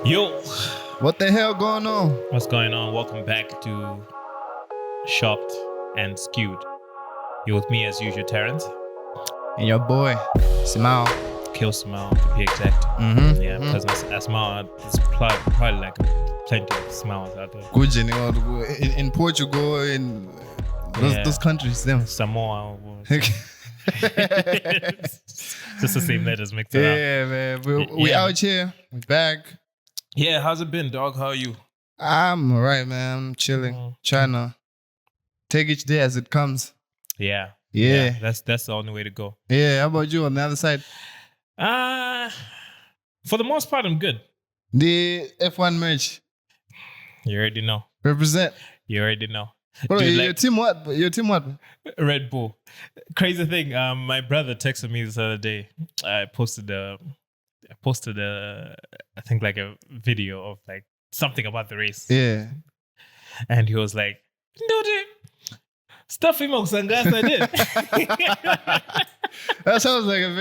Yo, What the hell going on? what's going on? Welcome back to Shopped and Skewed. You're with me as usual, Terrence. And your boy, Simao. Kill Smile to be exact. Mm-hmm. Yeah, because I smile. There's probably like plenty of smiles out there. Good, you know, in Portugal, in those countries, them. Samoa. Just the same letters mixed it up. Yeah, man. We out here. We back. Yeah, how's it been, dog? How are you? I'm alright, man. I'm chilling. Trying to take each day as it comes. Yeah. Yeah. That's the only way to go. Yeah. How about you on the other side? For the most part, I'm good. The F1 merch. You already know. Represent. You already know. Bro, Dude, your team what? Your team what? Red Bull. Crazy thing. My brother texted me this other day. I posted a I think like a video of like something about the race. Yeah. And he was like, "No, stuff him I did." That sounds like a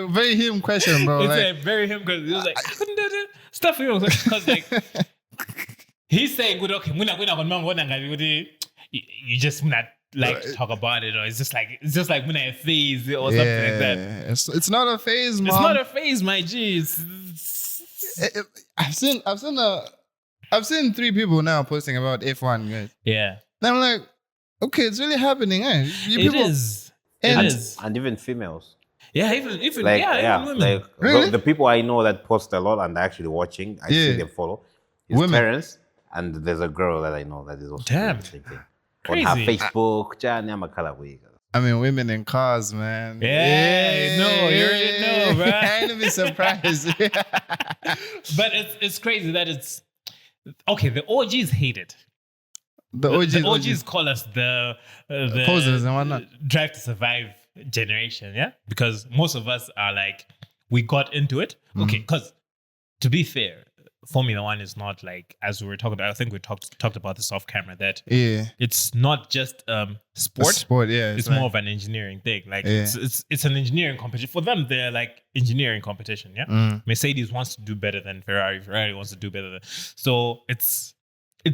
very him question, bro. It's Like, a very him because he was like, "I couldn't do it." Stuff him because like he's saying, "Good, okay, you just not like to talk about it, or it's just like when I phase or something like that." It's not a phase, man. It's not a phase, my G. I've seen 3 people now posting about F1, guys. Yeah. And I'm like, okay, it's really happening, eh? It is. And even females. Yeah, even Even women. like Really? the people I know that post a lot and they're actually watching, I see them follow. It's Women. parents, and there's a girl that I know that is also Damn. doing the same thing. Crazy. On her Facebook, Jani Amakalawi. I mean, women in cars, man. Yeah, no, you already know, bro. I ain't even surprised. But it's crazy that it's okay. The OGs hate it. The OGs call us the posers and whatnot. Drive to Survive generation, yeah? Because most of us are like, we got into it. Okay, because to be fair, Formula One is not like, as we were talking about, I think we talked about this off camera, that it's not just sport. Yeah. It's more of an engineering thing. Like it's an engineering competition. For them, they're like engineering competition, yeah? Mercedes wants to do better than Ferrari. Ferrari wants to do better than... So it's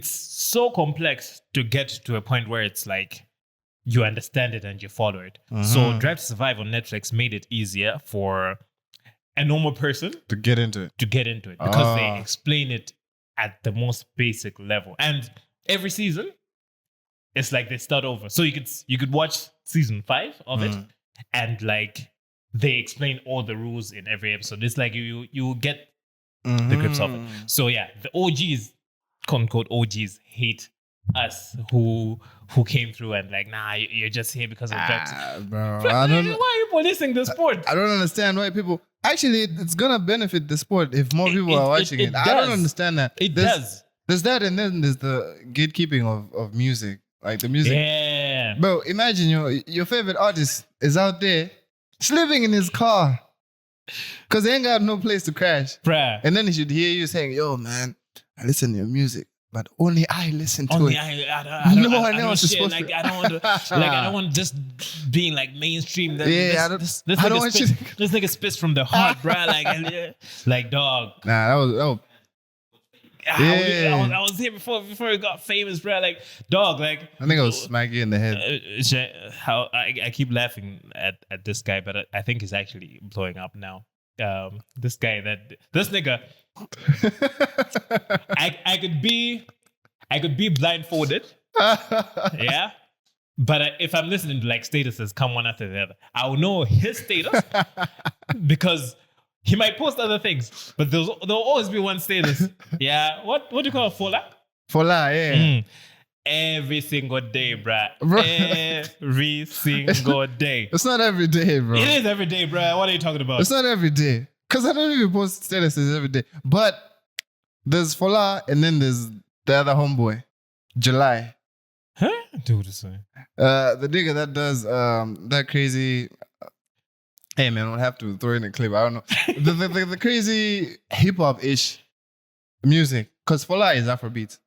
so complex to get to a point where it's like you understand it and you follow it. So Drive to Survive on Netflix made it easier for a normal person to get into it. Because they explain it at the most basic level. And every season, it's like they start over. So you could watch season 5 of it, and like they explain all the rules in every episode. It's like you get the grips of it. So yeah, the OGs, quote unquote OGs, hate us who came through and like, nah, you're just here because of drugs. Bro, Why are you policing the sport? I don't understand why people... Actually, it's gonna benefit the sport if more people are watching it. I don't understand that. It does. There's that, and then there's the gatekeeping of music. Like the music. Yeah. Bro, imagine your favorite artist is out there sleeping in his car because they ain't got no place to crash. Bruh. And then he should hear you saying, "Yo, man, I listen to your music, but only I listen to it. No one else is supposed to." Like, I don't want to. Like, I don't want just being like mainstream. This nigga spits from the heart, bruh. Like dog. Nah, that was I was here before it got famous, bro. Like, dog, like... I think I was smack you in the head. How I keep laughing at this guy, but I think he's actually blowing up now. This nigga... I could be blindfolded. Yeah? But if I'm listening to like statuses come one after the other, I'll know his status because... He might post other things, but there'll always be one status. Yeah, what do you call it? Fola? Fola, yeah. Every single day, bruh. Every single day. It's not every day, bro. It is every day, bruh. What are you talking about? It's not every day. Because I don't even post statuses every day. But there's Fola and then there's the other homeboy, July. Huh? Dude, this way. The nigga that does that crazy... Hey man, we'll have to throw in a clip. I don't know. the crazy hip-hop-ish music. Because Fola is Afrobeat.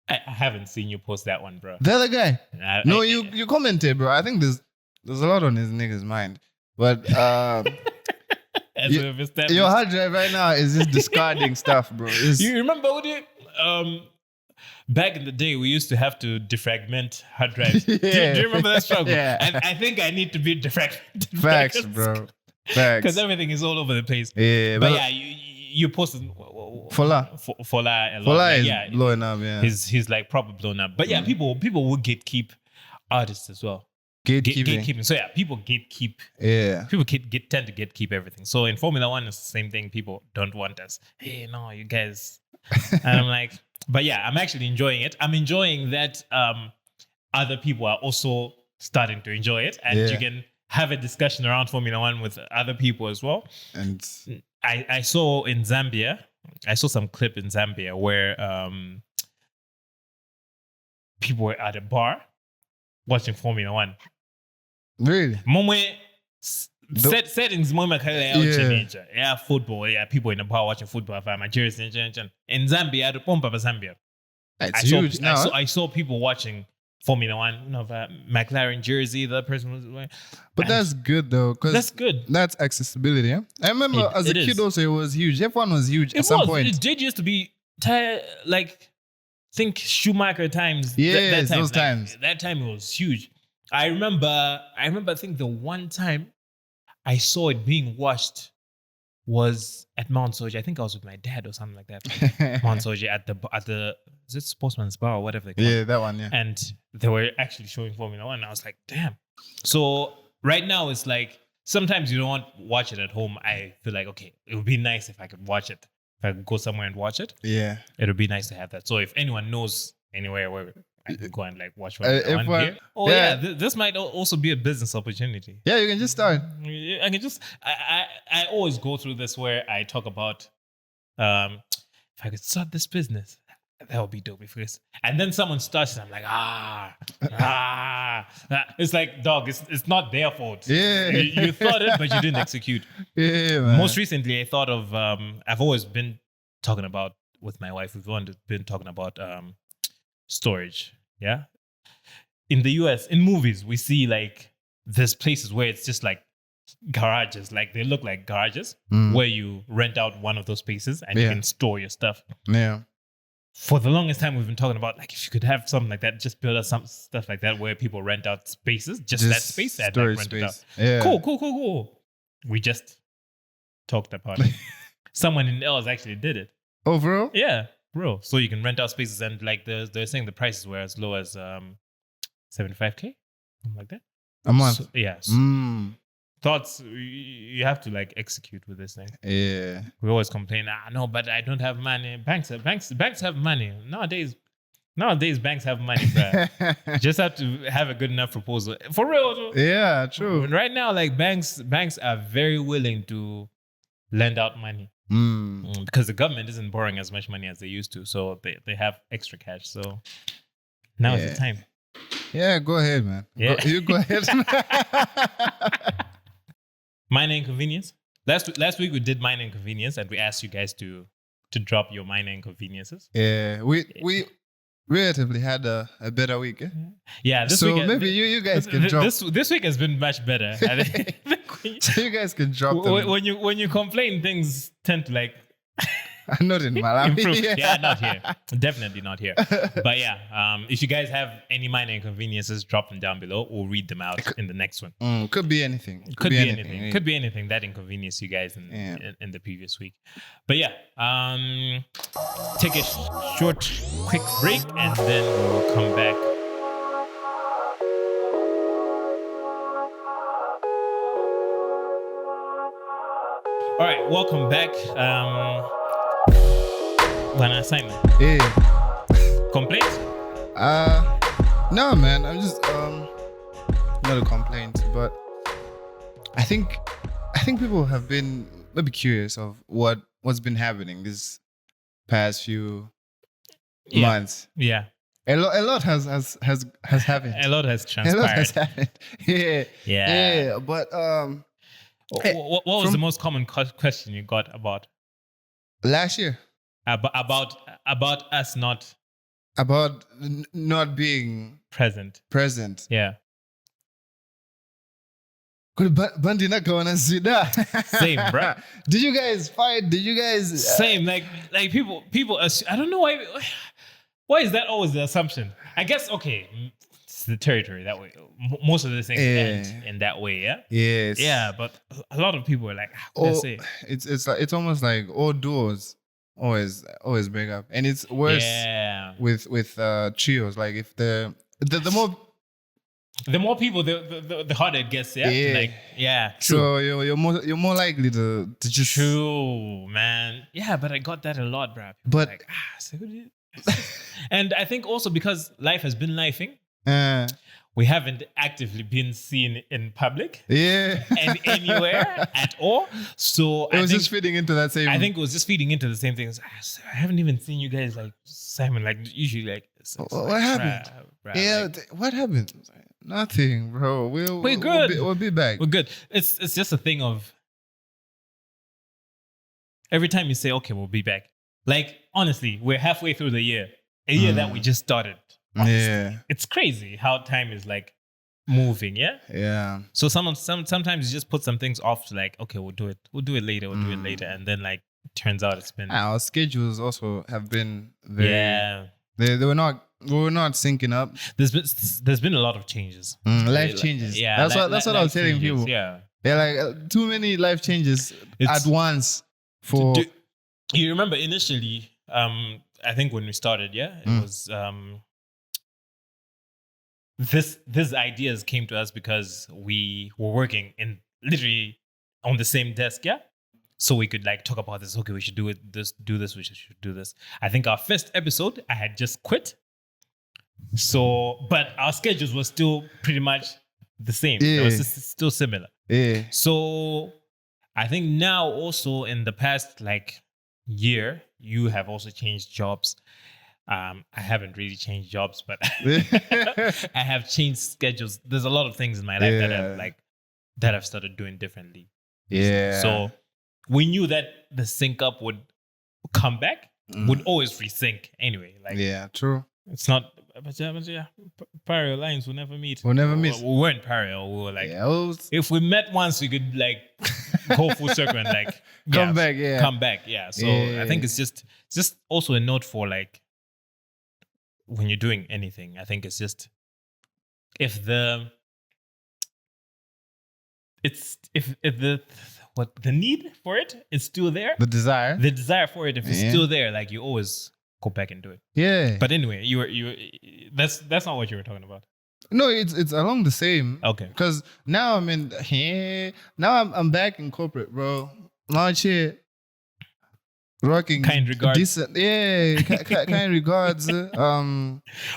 I haven't seen you post that one, bro. The other guy. You commented, bro. I think there's a lot on his nigga's mind. But and as You- we've established. Your hard drive right now is just discarding stuff, bro. It's- You remember what back in the day, we used to have to defragment hard drives. Do you remember that struggle? Yeah. And I think I need to be defragmented. Facts, bro. Facts. Because everything is all over the place. Yeah, But yeah, you posted Fola. Fola a lot. Fola Like, is yeah, blowing up, yeah. he's like proper blown up. But yeah, people will gatekeep artists as well. Gatekeeping. Gatekeeping. So yeah, people gatekeep. Yeah. People tend to gatekeep everything. So in Formula One, it's the same thing. People don't want us. Hey, no, you guys. And I'm like, but yeah, I'm actually enjoying it. I'm enjoying that other people are also starting to enjoy it, and Yeah. you can have a discussion around Formula One with other people as well. And I saw in Zambia, I saw some clip in Zambia where people were at a bar watching Formula One. really? Momwe settings momwe yeah, football, yeah, people in the bar watching football, my jersey in Zambia, the Pompa Zambia. It's huge now. I saw people watching Formula One, McLaren jersey, the person was wearing. But And that's good though, because that's good. that's accessibility. Yeah? I remember as a it kid is. also it was huge. F1 was huge It at some was. point. It did used to be like think Schumacher times. Yes, time, those times. That time it was huge. I remember. I think the one time I saw it being watched was at Mount Soji. I think I was with my dad or something like that. Mount Soji at the is it Sportsman's Bar or whatever they call it. Yeah, that one, yeah. And they were actually showing Formula One. And I was like, damn. So right now it's like sometimes you don't want to watch it at home. I feel like, okay, it would be nice if I could watch it. If I could go somewhere and watch it, Yeah. it would be nice to have that. So if anyone knows anywhere where I can go and like watch Formula if One one- here. Oh yeah. yeah, this might also be a business opportunity. Yeah, you can just start. I can just I always go through this where I talk about if I could start this business, that would be dope. And then someone starts and I'm like, it's like, dog, it's not their fault. Yeah. You thought it, but you didn't execute. Yeah, man. Most recently, I thought of I've always been talking about with my wife. We've been talking about storage. Yeah, in the US, in movies, we see like there's places where it's just like garages, like they look like garages where you rent out one of those spaces and you Yeah. can store your stuff. Yeah. For the longest time, we've been talking about like if you could have something like that, just build us some stuff like that where people rent out spaces, just that space and like, storage rent it out. space. Yeah. Cool. We just talked about it. Someone in Els actually did it. Oh, bro? Yeah, bro. So you can rent out spaces and like they're saying the prices were as low as 75K, something like that. A month. So, yeah. So thoughts, you have to like execute with this thing. Yeah. We always complain, no, but I don't have money. Banks have money. Nowadays banks have money, bro. You just have to have a good enough proposal. For real. Though. Yeah, true. Right now, like banks are very willing to lend out money. Because the government isn't borrowing as much money as they used to. So they have extra cash. So now is the time. Yeah, go ahead, man. Yeah. You go ahead. Minor inconvenience. Last week we did minor inconvenience and we asked you guys to drop your minor inconveniences. Yeah, we relatively had a better week. Eh? Yeah, this So week maybe you guys can drop. This week has been much better. I think So you guys can drop them. when you complain, things tend to like Not in Malawi. improve. Yeah, not here. Definitely not here. But yeah, if you guys have any minor inconveniences, drop them down below. We'll read them out in the next one. Could be anything. Could be anything. Could be anything that inconvenienced you guys in the previous week. But yeah, take a short, quick break, and then we'll come back. All right, welcome back. One assignment. Yeah. Complaints? No, man. I'm just not a complaint, but I think people have been maybe curious of what's been happening this past few months. Yeah. A lot has happened. A lot has A transpired. lot has happened. Yeah. Yeah. But What was the most common question you got about last year about us not about not being present? present. Yeah. Bandi na kawana sida. Same, bro. Did you guys fight? Did you guys Same, like people. I don't know why. Why is that always the assumption? I guess okay, it's the territory that way. Most of the things end in that way, yeah. Yes. Yeah, but a lot of people are like, how can I say? It's almost like all doors always break up, and it's worse with trios. Like if the more people, the harder it gets. Yeah, like true. So you're more likely to just true, man. Yeah, but I got that a lot, bro. People but like, so who did and I think also because life has been lifing, we haven't actively been seen in public, and anywhere at all. So it was just feeding into that same. I think it was just feeding into the same things. I haven't even seen you guys like Simon. Like usually, like what happened? What happened? Nothing, bro. We're good. We'll be back. We're good. It's just a thing of every time you say, "Okay, we'll be back." Like honestly, we're halfway through the year, a year that we just started. Honestly. Yeah, it's crazy how time is like moving. Yeah. So sometimes you just put some things off to like, okay, we'll do it later, and then like it turns out it's been our schedules also have been very we were not syncing up. There's been a lot of changes. Life changes. Yeah, that's what I was telling people. Yeah, like too many life changes at once. For you remember initially, I think when we started, it was this ideas came to us because we were working in literally on the same desk, so we could like talk about this. Okay, we should do this, we should do this. I think our first episode, I had just quit. So, but our schedules were still pretty much the same. It was still similar. So, I think now also in the past like year, you have also changed jobs. I haven't really changed jobs, but I have changed schedules. There's a lot of things in my life that I've started doing differently. Yeah. So we knew that the sync up would come back, would always resync anyway. Like true. It's not, but parallel lines will never meet. We'll never meet. We weren't parallel. We were like, if we met once, we could like go full circle and like come back. Yeah. So I think it's just also a note for like when you're doing anything. I think it's just if the need for it is still there, the desire for it, if it's still there, like you always go back and do it. Yeah. But anyway, you that's not what you were talking about. No, it's along the same. Okay. Because now I'm back in corporate, bro. Launch it. Rocking kind regards. Decent, kind regards.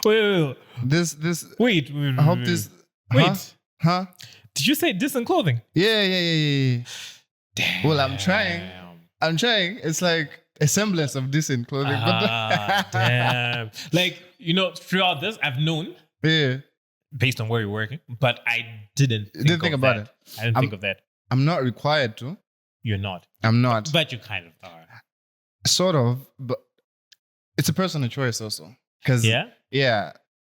Wait. This. Wait. I hope this. Wait. Huh? Did you say decent clothing? Yeah. Damn. Well, I'm trying. It's like a semblance of decent clothing. Damn. Like, throughout this, I've known. Yeah. Based on where you're working, but I didn't think about it. I didn't think of that. I'm not required to. You're not. I'm not. But you kind of are. Sort of, but it's a personal choice also. Because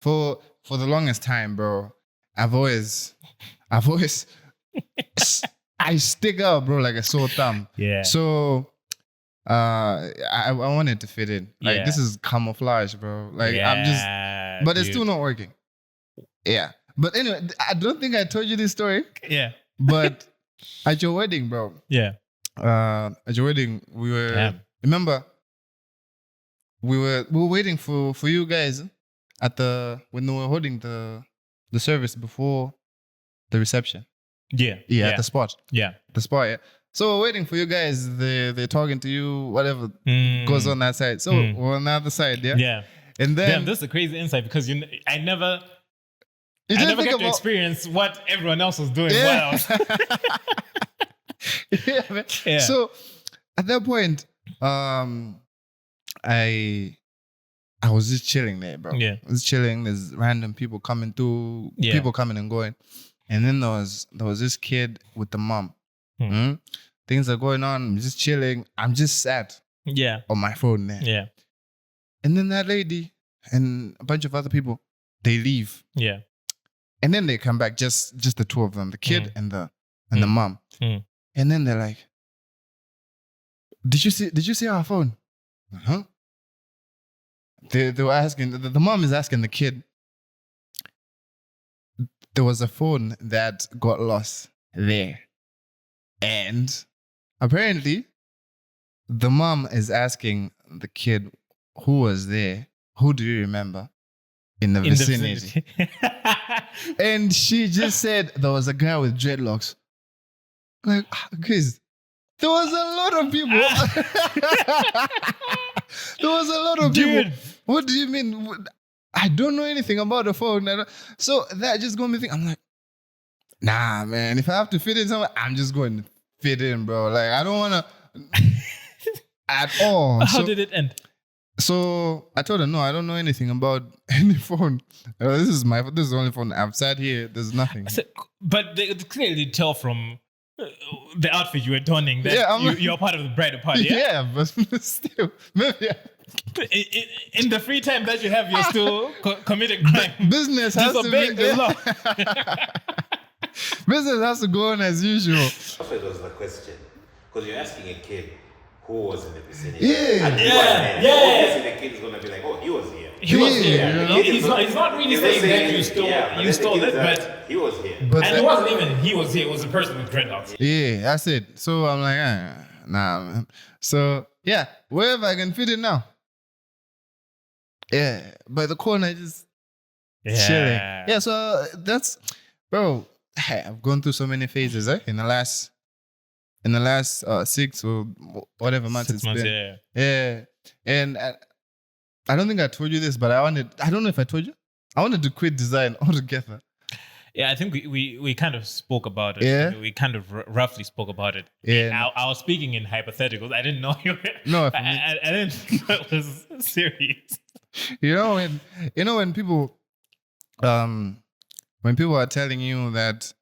for the longest time, bro, I've always I stick out, bro, like a sore thumb. Yeah. So I wanted to fit in. Like this is camouflage, bro. Like I'm just, but it's still not working. Yeah. But anyway, I don't think I told you this story. Yeah. But at your wedding, bro. Yeah. At your wedding, we were. Damn. Remember, we were waiting for you guys when they were holding the service before the reception. Yeah. At the spot. Yeah. The spot. Yeah. So we're waiting for you guys. They're talking to you. Whatever goes on that side. So we're on the other side. Yeah. Yeah. And then this is a crazy insight because I never get to experience what everyone else was doing. Yeah. Wow. Yeah. So at that point, I was just chilling there, bro. Yeah. I was chilling. There's random people coming through, people coming and going. And then there was this kid with the mom. Things are going on. I'm just chilling. I'm just sat on my phone there. Yeah. And then that lady and a bunch of other people, they leave. Yeah. And then they come back, just the two of them, the kid and the and the mom. Mm. And then they're like, Did you see our phone? Uh-huh. They were asking, the mom is asking the kid, there was a phone that got lost there. And apparently, the mom is asking the kid who was there, who do you remember in the vicinity? And she just said there was a guy with dreadlocks. Like, guys, there was a lot of people. There was a lot of people. What do you mean? I don't know anything about the phone. So that just got me thinking. I'm like, nah, man. If I have to fit in somewhere, I'm just going to fit in, bro. Like, I don't want to at all. How did it end? So I told her, no, I don't know anything about any phone. This is the only phone I've sat here. There's nothing. But they clearly tell from the outfit you were donning that you're part of the bridal party. Yeah, but still, maybe. In the free time that you have, you're still committing crime. Business has to be the law. Business has to go on as usual. It was the question because you're asking a kid who was in the vicinity. Yeah. And obviously the kid is gonna be like, oh, he was here. He was here. You know? He's not really saying that you stole it, but he was here. And it wasn't even he was here. It was a person with dreadlocks. Yeah, that's it. So I'm like, nah, man. So yeah, wherever I can fit it now. Yeah, but the corner is just chilling. Yeah, so that's, bro. I've gone through so many phases, in the last 6 or whatever months it's been. Yeah, and I don't think I told you this, but I don't know if I told you. I wanted to quit design altogether. Yeah, I think we kind of spoke about it. Yeah. We kind of roughly spoke about it. Yeah. I was speaking in hypotheticals. I didn't know you were. No, I didn't think it was serious. When people are telling you that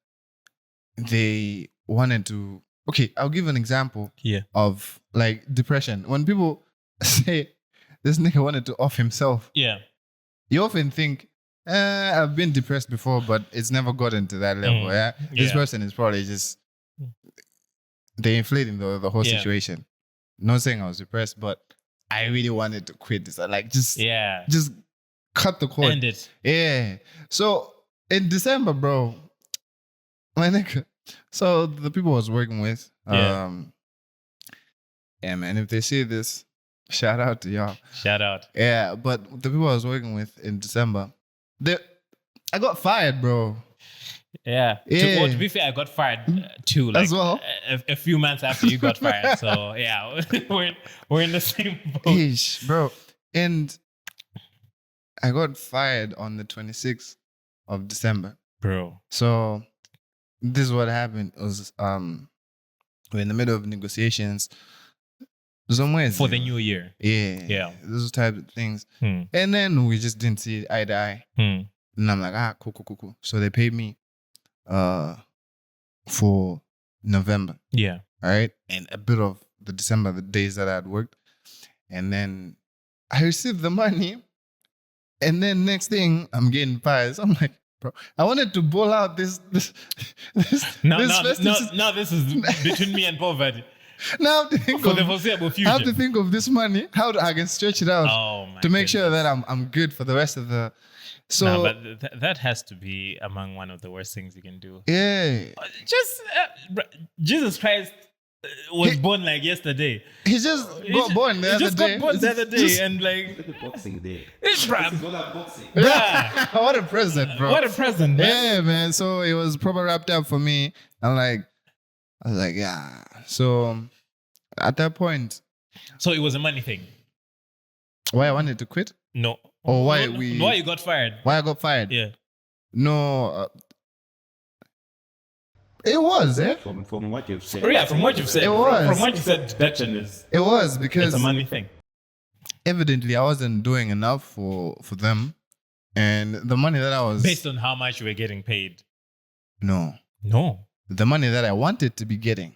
they wanted to, okay, I'll give an example of like depression. When people say this nigga wanted to off himself, you often think, I've been depressed before, but it's never gotten to that level. This person is probably just, they're inflating the whole situation. Not saying I was depressed, but I really wanted to quit this. Like just cut the cord. End it. Yeah. So in December, bro, my nigga. So the people I was working with, man, if they see this, shout out to y'all. Shout out. Yeah, but the people I was working with in December, I got fired, bro. Yeah. To be fair, I got fired too. Like, as well. A few months after you got fired. So yeah, we're in the same boat. Ish, bro. And I got fired on the 26th of December. Bro. So this is what happened. It was we're in the middle of negotiations. Somewhere for the new year. Yeah. Those types of things. And then we just didn't see eye to eye. And I'm like, cool. So they paid me for November. Yeah. All right. And a bit of the December, the days that I had worked. And then I received the money. And then next thing, I'm getting fired. So I'm like, bro, I wanted to bowl out this. Now this is between me and poverty. Now I have to think for the foreseeable future. I have to think of this money, how I can stretch it out to make sure that I'm good for the rest of the. So, but that has to be among one of the worst things you can do. Yeah. Just Jesus Christ was born like yesterday. He just got born the other day. And like look at Boxing Day. It's boxing. What a present, bro. What a present, man. Yeah, man. So it was proper wrapped up for me. I was like, yeah. So at that point. So it was a money thing. Why I wanted to quit? No. Or why you got fired? Why I got fired? Yeah. No. It was, From what you've said. Yeah, from what you've said. It was. From what you said, deduction is. It was because it's a money thing. Evidently, I wasn't doing enough for them, and the money that I was based on how much you were getting paid. No. The money that I wanted to be getting,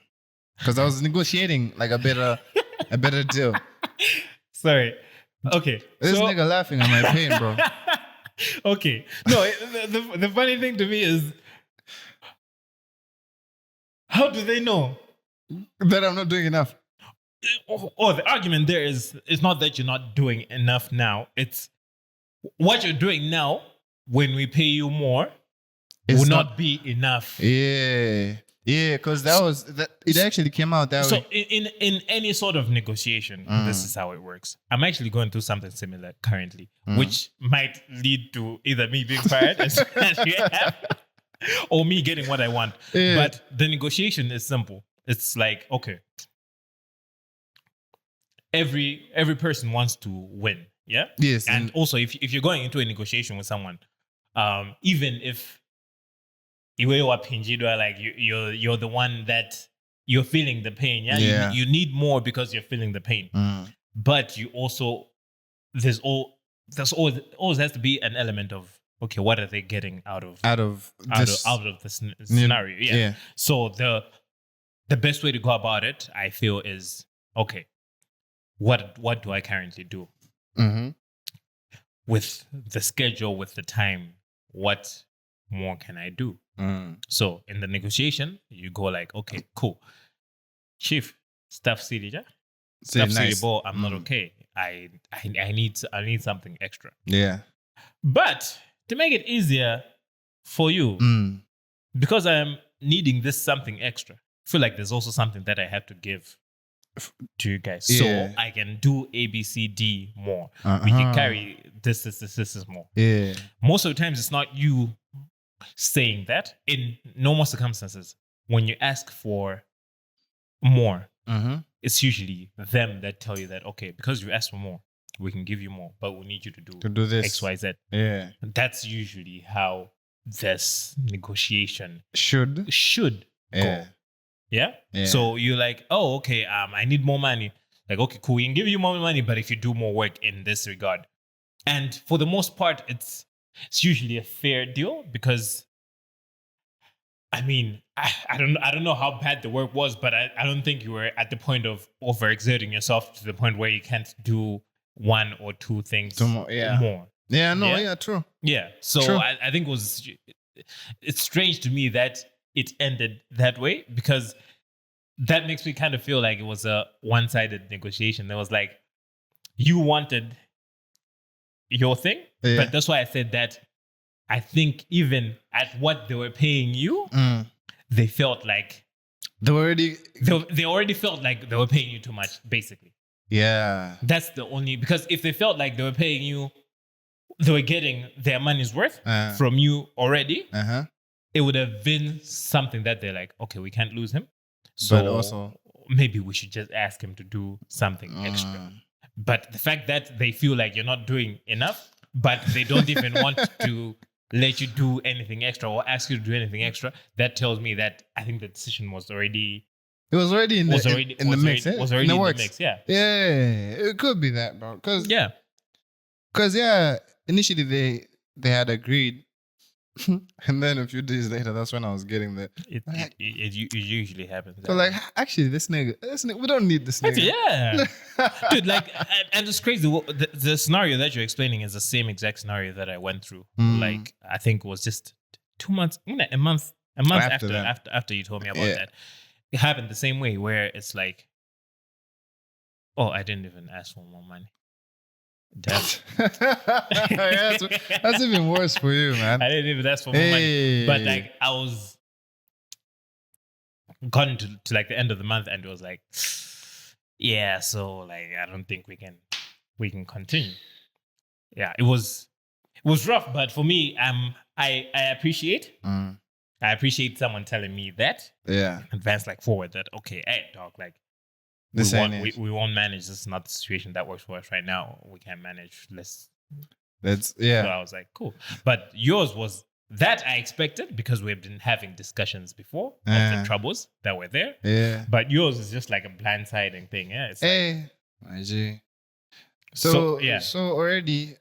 because I was negotiating like a better deal. Sorry. Okay. This nigga laughing at my pain, bro. Okay. No, the funny thing to me is How do they know? that I'm not doing enough. Oh, the argument there is it's not that you're not doing enough now. It's what you're doing now when we pay you more It's will not be enough. Yeah, because it actually came out that So way. in any sort of negotiation, this is how it works. I'm actually going through something similar currently, which might lead to either me being fired as or me getting what I want. Yeah. But the negotiation is simple. It's like, okay, every person wants to win, yeah? Yes, And also if you're going into a negotiation with someone, even if you are like you're the one that you're feeling the pain, yeah? Yeah. You need more because you're feeling the pain. But you also always has to be an element of, okay, what are they getting out of this the scenario? Yeah. yeah. So the best way to go about it, I feel, is okay. What do I currently do Mm-hmm. with the schedule, with the time? What more can I do? So in the negotiation, you go like, okay, cool, chief, stuff city, yeah? Say Stuff city nice. ball. I'm not okay. I need something extra. Yeah. But to make it easier for you, because I'm needing this something extra, I feel like there's also something that I have to give to you guys. Yeah. So I can do A, B, C, D more. We can carry this more. Yeah. Most of the times, it's not you saying that. In normal circumstances, when you ask for more, it's usually them that tell you that, okay, because you asked for more, we can give you more, but we need you to do this. X, Y, Z. Yeah. That's usually how this negotiation Should. go. Yeah. Yeah? Yeah. So you're like, oh, okay, I need more money. Like, okay, cool, we can give you more money, but if you do more work in this regard. And for the most part, it's usually a fair deal because, I mean, I don't know how bad the work was, but I don't think you were at the point of overexerting yourself to the point where you can't do one or two things more. Yeah, no, Yeah? yeah, true. Yeah. So True. I think it's strange to me that it ended that way, because that makes me kind of feel like it was a one-sided negotiation. There was like, you wanted your thing, Yeah. but that's why I said that I think even at what they were paying you, they felt like They already felt like they were paying you too much, basically. Yeah. That's the only, because if they felt like they were paying you, they were getting their money's worth from you already, it would have been something that they're like, okay, we can't lose him. So But also, maybe we should just ask him to do something extra. But the fact that they feel like you're not doing enough, but they don't even want to let you do anything extra or ask you to do anything extra, that tells me that I think the decision was already it was already in the mix. Was already in the mix, yeah. Yeah, it could be that, bro. Because initially they had agreed, and then a few days later, that's when I was getting the. It usually happens. So like, actually, this nigga, we don't need this nigga. Yeah, dude. Like, and it's crazy. The scenario that you're explaining is the same exact scenario that I went through. Like, I think it was just 2 months, a month after you told me about that. It happened the same way, where it's like, oh, I didn't even ask for more money. Damn. That's even worse for you, man. I didn't even ask for more money, but like I was gotten to like the end of the month, and it was like, yeah, so like I don't think we can continue. Yeah, it was rough, but for me, I appreciate someone telling me that. Yeah. Advance like forward that, okay, hey dog, like we won't manage. This is not the situation that works for us right now. We can't manage. Let's yeah. So I was like, cool. But yours was that I expected, because we've been having discussions before of the troubles that were there. Yeah. But yours is just like a blindsiding thing. Yeah. It's my G. So yeah. So already,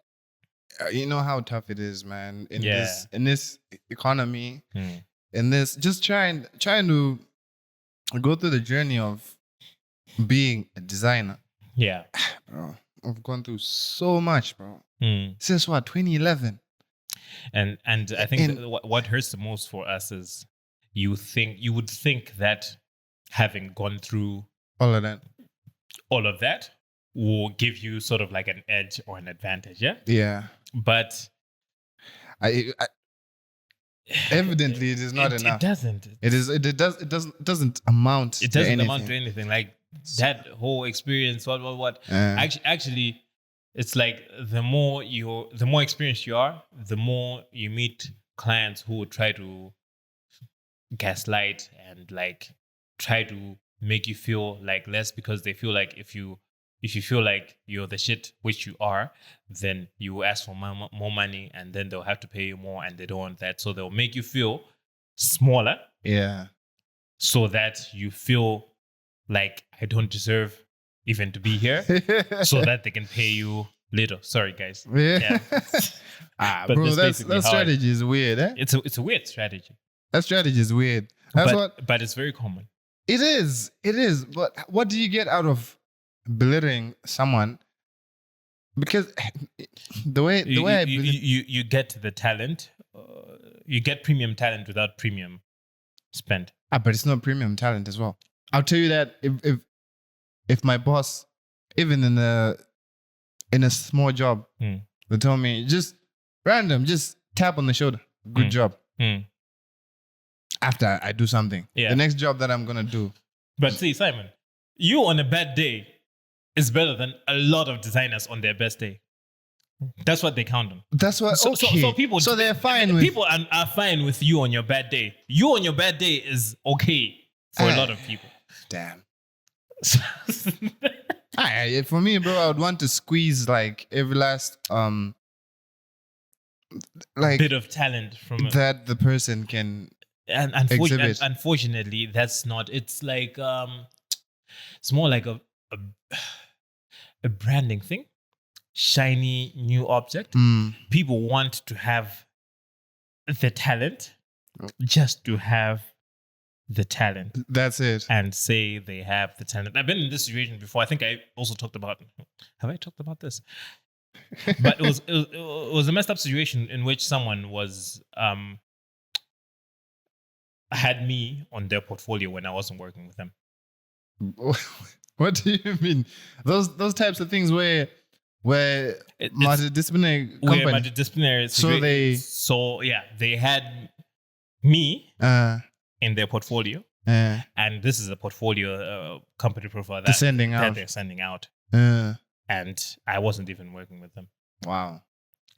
you know how tough it is, man. In this economy, in this, just trying to go through the journey of being a designer. Yeah. Bro, I've gone through so much, bro. Since 2011. And I think what hurts the most for us is you would think that having gone through All of that. all of that will give you sort of like an edge or an advantage, yeah? Yeah. But I evidently it is not enough. It doesn't. It doesn't amount. It to doesn't anything. amount to anything. Like that whole experience. What? Actually, it's like the more experienced you are, the more you meet clients who will try to gaslight and like try to make you feel like less, because they feel like if you feel like you're the shit, which you are, then you will ask for more money, and then they'll have to pay you more, and they don't want that. So they'll make you feel smaller, Yeah. so that you feel like I don't deserve even to be here, so that they can pay you little. Sorry, guys. Yeah. But bro, that's that basically how strategy is weird, eh? It's a weird strategy. That strategy is weird. But it's very common. It is. But what do you get out of belittling someone? Because the way I believe, you get the talent, you get premium talent without premium spend. but it's not premium talent as well. I'll tell you that if my boss, even in a small job, they tell me just tap on the shoulder, good job. After I do something, the next job that I'm gonna do. But see, Simon, you on a bad day is better than a lot of designers on their best day. That's what they count on. That's what. So people. So they're fine with people are fine with you on your bad day. You on your bad day is okay for a lot of people. Damn. For me, bro, I would want to squeeze like every last like bit of talent from that the person can. And unfortunately, that's not. It's like it's more like a branding thing. Shiny new object. People want to have the talent just to have the talent. That's it. And say they have the talent. I've been in this situation before. I think I also talked about. Have I talked about this? But it was a messed up situation in which someone was had me on their portfolio when I wasn't working with them. What do you mean? Those types of things where multidisciplinary company. Where multidisciplinary. They had me in their portfolio, and this is a portfolio company profile that they're sending out, and I wasn't even working with them. Wow.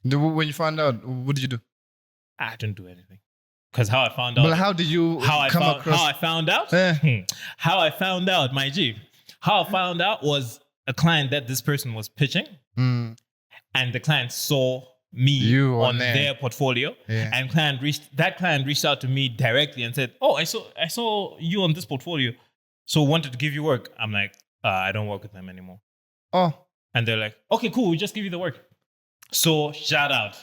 When you found out, what did you do? I didn't do anything. Because how I found out. But how did you come across? How I found out? How I found out, my G. How I found out was a client that this person was pitching. And the client saw me on their portfolio. Yeah. And that client reached out to me directly and said, "Oh, I saw you on this portfolio. So wanted to give you work." I'm like, I don't work with them anymore. Oh. And they're like, "Okay, cool, we'll just give you the work." So shout out.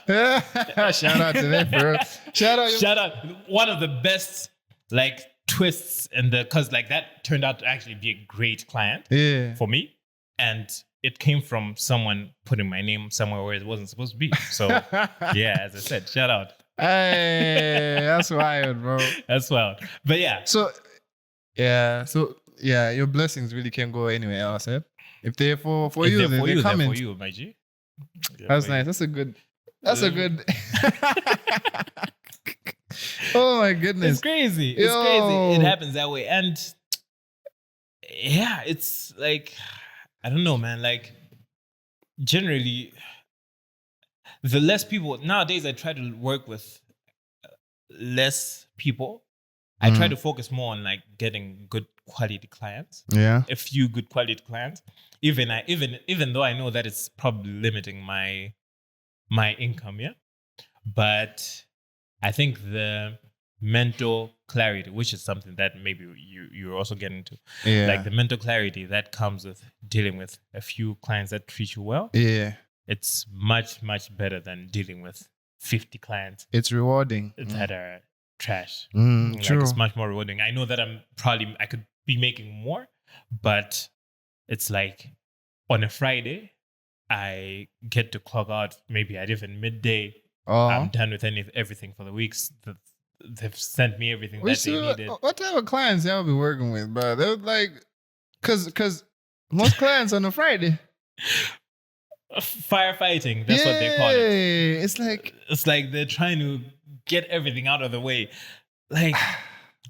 Shout out to them, bro. Shout out. One of the best like twists because like that turned out to actually be a great client for me. And it came from someone putting my name somewhere where it wasn't supposed to be. So yeah, as I said, shout out. Hey, that's wild, bro. That's wild. But yeah. So your blessings really can't go anywhere else, eh? If they're for you, then they're coming. For you, my G. Yeah, that's nice. That's a good. Oh my goodness. It's crazy. It's crazy. It happens that way. And yeah, it's like, I don't know, man. Like, generally, the less people, nowadays I try to work with less people. I try to focus more on like getting good quality clients. Yeah. A few good quality clients. Even though I know that it's probably limiting my income, yeah. But I think the mental clarity, which is something that maybe you're also getting to, like the mental clarity that comes with dealing with a few clients that treat you well. Yeah, it's much better than dealing with 50 clients. It's rewarding that are trash. True. Like it's much more rewarding. I know that I could be making more, but it's like on a Friday, I get to clock out maybe at even midday. I'm done with everything for the weeks. they've sent me everything that they needed. What type of clients y'all be working with, bro? They're like, cause most clients on a Friday. Firefighting, that's what they call it. It's like they're trying to get everything out of the way. Like,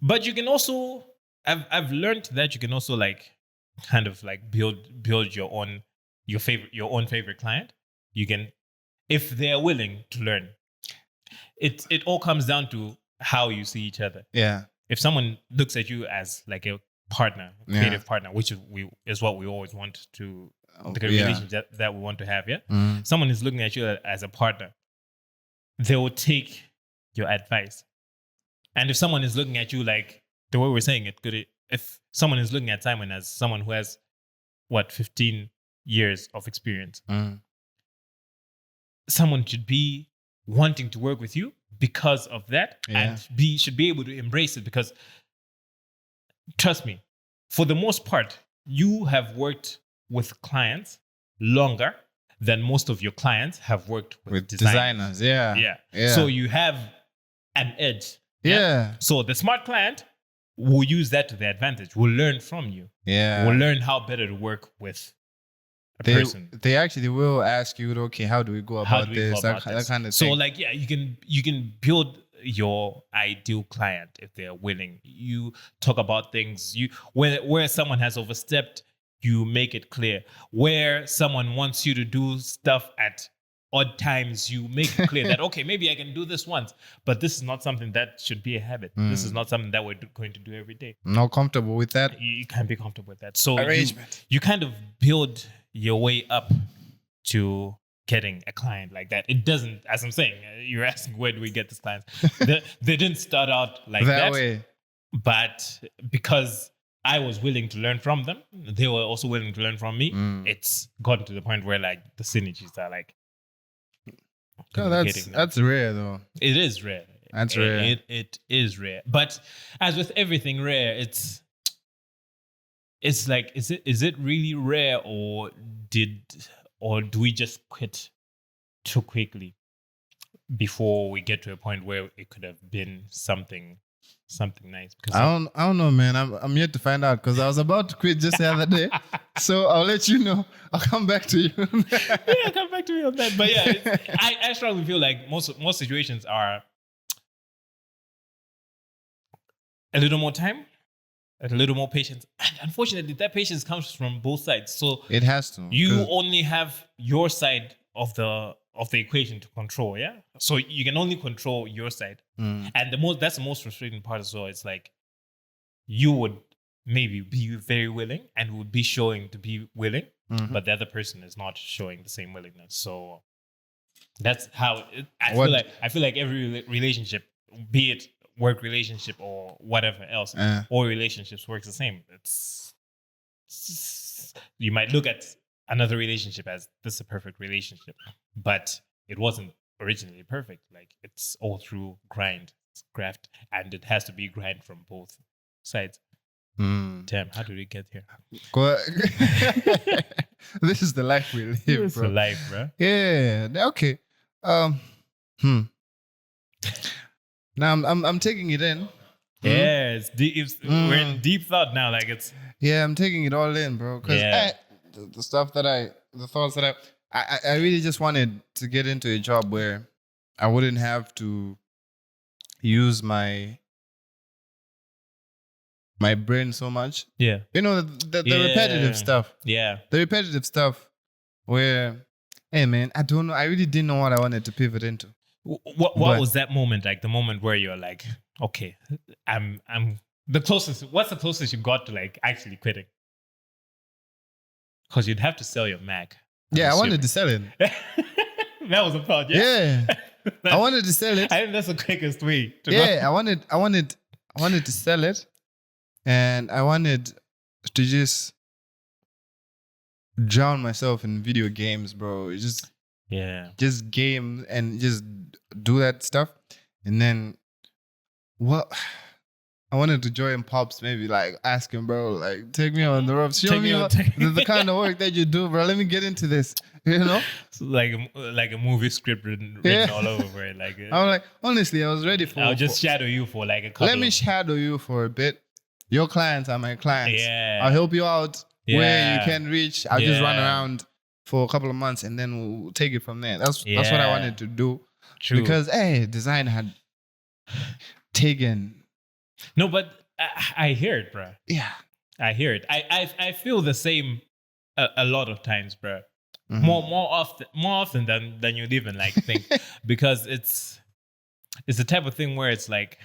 but you can also, I've learned that you can also like kind of like build your own favorite client. You can, if they're willing to learn. It all comes down to how you see each other. Yeah. If someone looks at you as like a partner, creative partner, which is what we always want to, the relationship that we want to have, yeah? Mm. Someone is looking at you as a partner, they will take your advice. And if someone is looking at you like the way we're saying it, if someone is looking at Simon as someone who has 15 years of experience, someone should be wanting to work with you because of that, and should be able to embrace it, because trust me, for the most part, you have worked with clients longer than most of your clients have worked with designers. Yeah. So you have an edge. Yeah. So the smart client will use that to their advantage, will learn from you. Yeah. Will learn how better to work with a person. They actually will ask you, okay, how do we go about this? That kind of thing. So like, yeah, you can build your ideal client if they're willing. You talk about things where someone has overstepped, you make it clear. Where someone wants you to do stuff at odd times, you make it clear that, okay, maybe I can do this once, but this is not something that should be a habit. This is not something that we're going to do every day. Not comfortable with that? You can't be comfortable with that. So arrangement. You kind of build your way up to getting a client like that. It doesn't, as I'm saying, you're asking, where do we get these clients? They didn't start out like that way. But because I was willing to learn from them, they were also willing to learn from me. It's gotten to the point where like the synergies are like, no, that's rare though. It is rare. That's rare. It is rare. But as with everything rare, it's like, is it really rare, or do we just quit too quickly before we get to a point where it could have been something nice? Because I don't know, man. I'm yet to find out, because I was about to quit just the other day. So I'll let you know. I'll come back to you. Yeah, come back to me on that. But yeah, I strongly feel like most situations are a little more time, a little more patience. And unfortunately, that patience comes from both sides. So it has to. You only have your side of the equation to control, yeah? So you can only control your side. And that's the most frustrating part as well. It's like you would maybe be very willing and would be showing to be willing, but the other person is not showing the same willingness. So that's how I feel like every relationship, be it work relationship or whatever else, all relationships works the same. It's you might look at another relationship as this is a perfect relationship, but it wasn't originally perfect. Like, it's all through grind, it's graft, and it has to be grind from both sides. Damn, how did we get here? This is the life we live, This is bro. the life, bro. Yeah. Okay. Now I'm taking it in. Yeah, it's deep. We're in deep thought now. Like, it's I'm taking it all in, bro. Because the thoughts that I really just wanted to get into a job where I wouldn't have to use my brain so much. Yeah. You know, the repetitive stuff. Yeah. The repetitive stuff where, hey man, I don't know. I really didn't know what I wanted to pivot into. What was that moment like? The moment where you're like, okay, I'm the closest. What's the closest you got to like actually quitting? Because you'd have to sell your Mac. I wanted to sell it. That was a thought. Yeah. I wanted to sell it. I think that's the quickest way. I wanted to sell it, and I wanted to just drown myself in video games, bro. Just game and just do that stuff. And then I wanted to join Pops, maybe like ask him, bro, like take me on the ropes. Show Take me me on- what, take- the kind of work that you do, bro. Let me get into this. You know? So like a movie script written Yeah. all over it. Like I'm like, honestly, I was ready for. I'll just shadow you for like a couple. let me of, shadow you for a bit. Your clients are my clients. Yeah. I'll help you out where you Yeah. can reach. I'll just run Yeah. around for a couple of months and then we'll take it from there. That's what I Yeah. wanted to do. True. Because design had taken. No, but I hear it, bro. Yeah. I hear it. I feel the same a lot of times, bro. Mhm. More often than you'd even like think, because it's the type of thing where it's like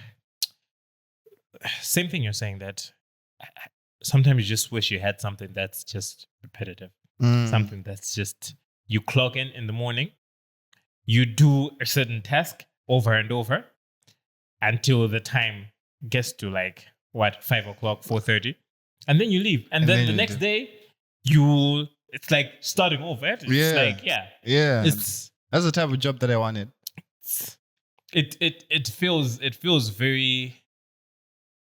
same thing you're saying, that sometimes you just wish you had something that's just repetitive, Mm. something that's just you clock in the morning, you do a certain task over and over until the time gets to like what 5 o'clock, 4:30, and then you leave, and then the you next do. day it's like starting over. It's Yeah. like Yeah. it's That's the type of job that I wanted. it feels very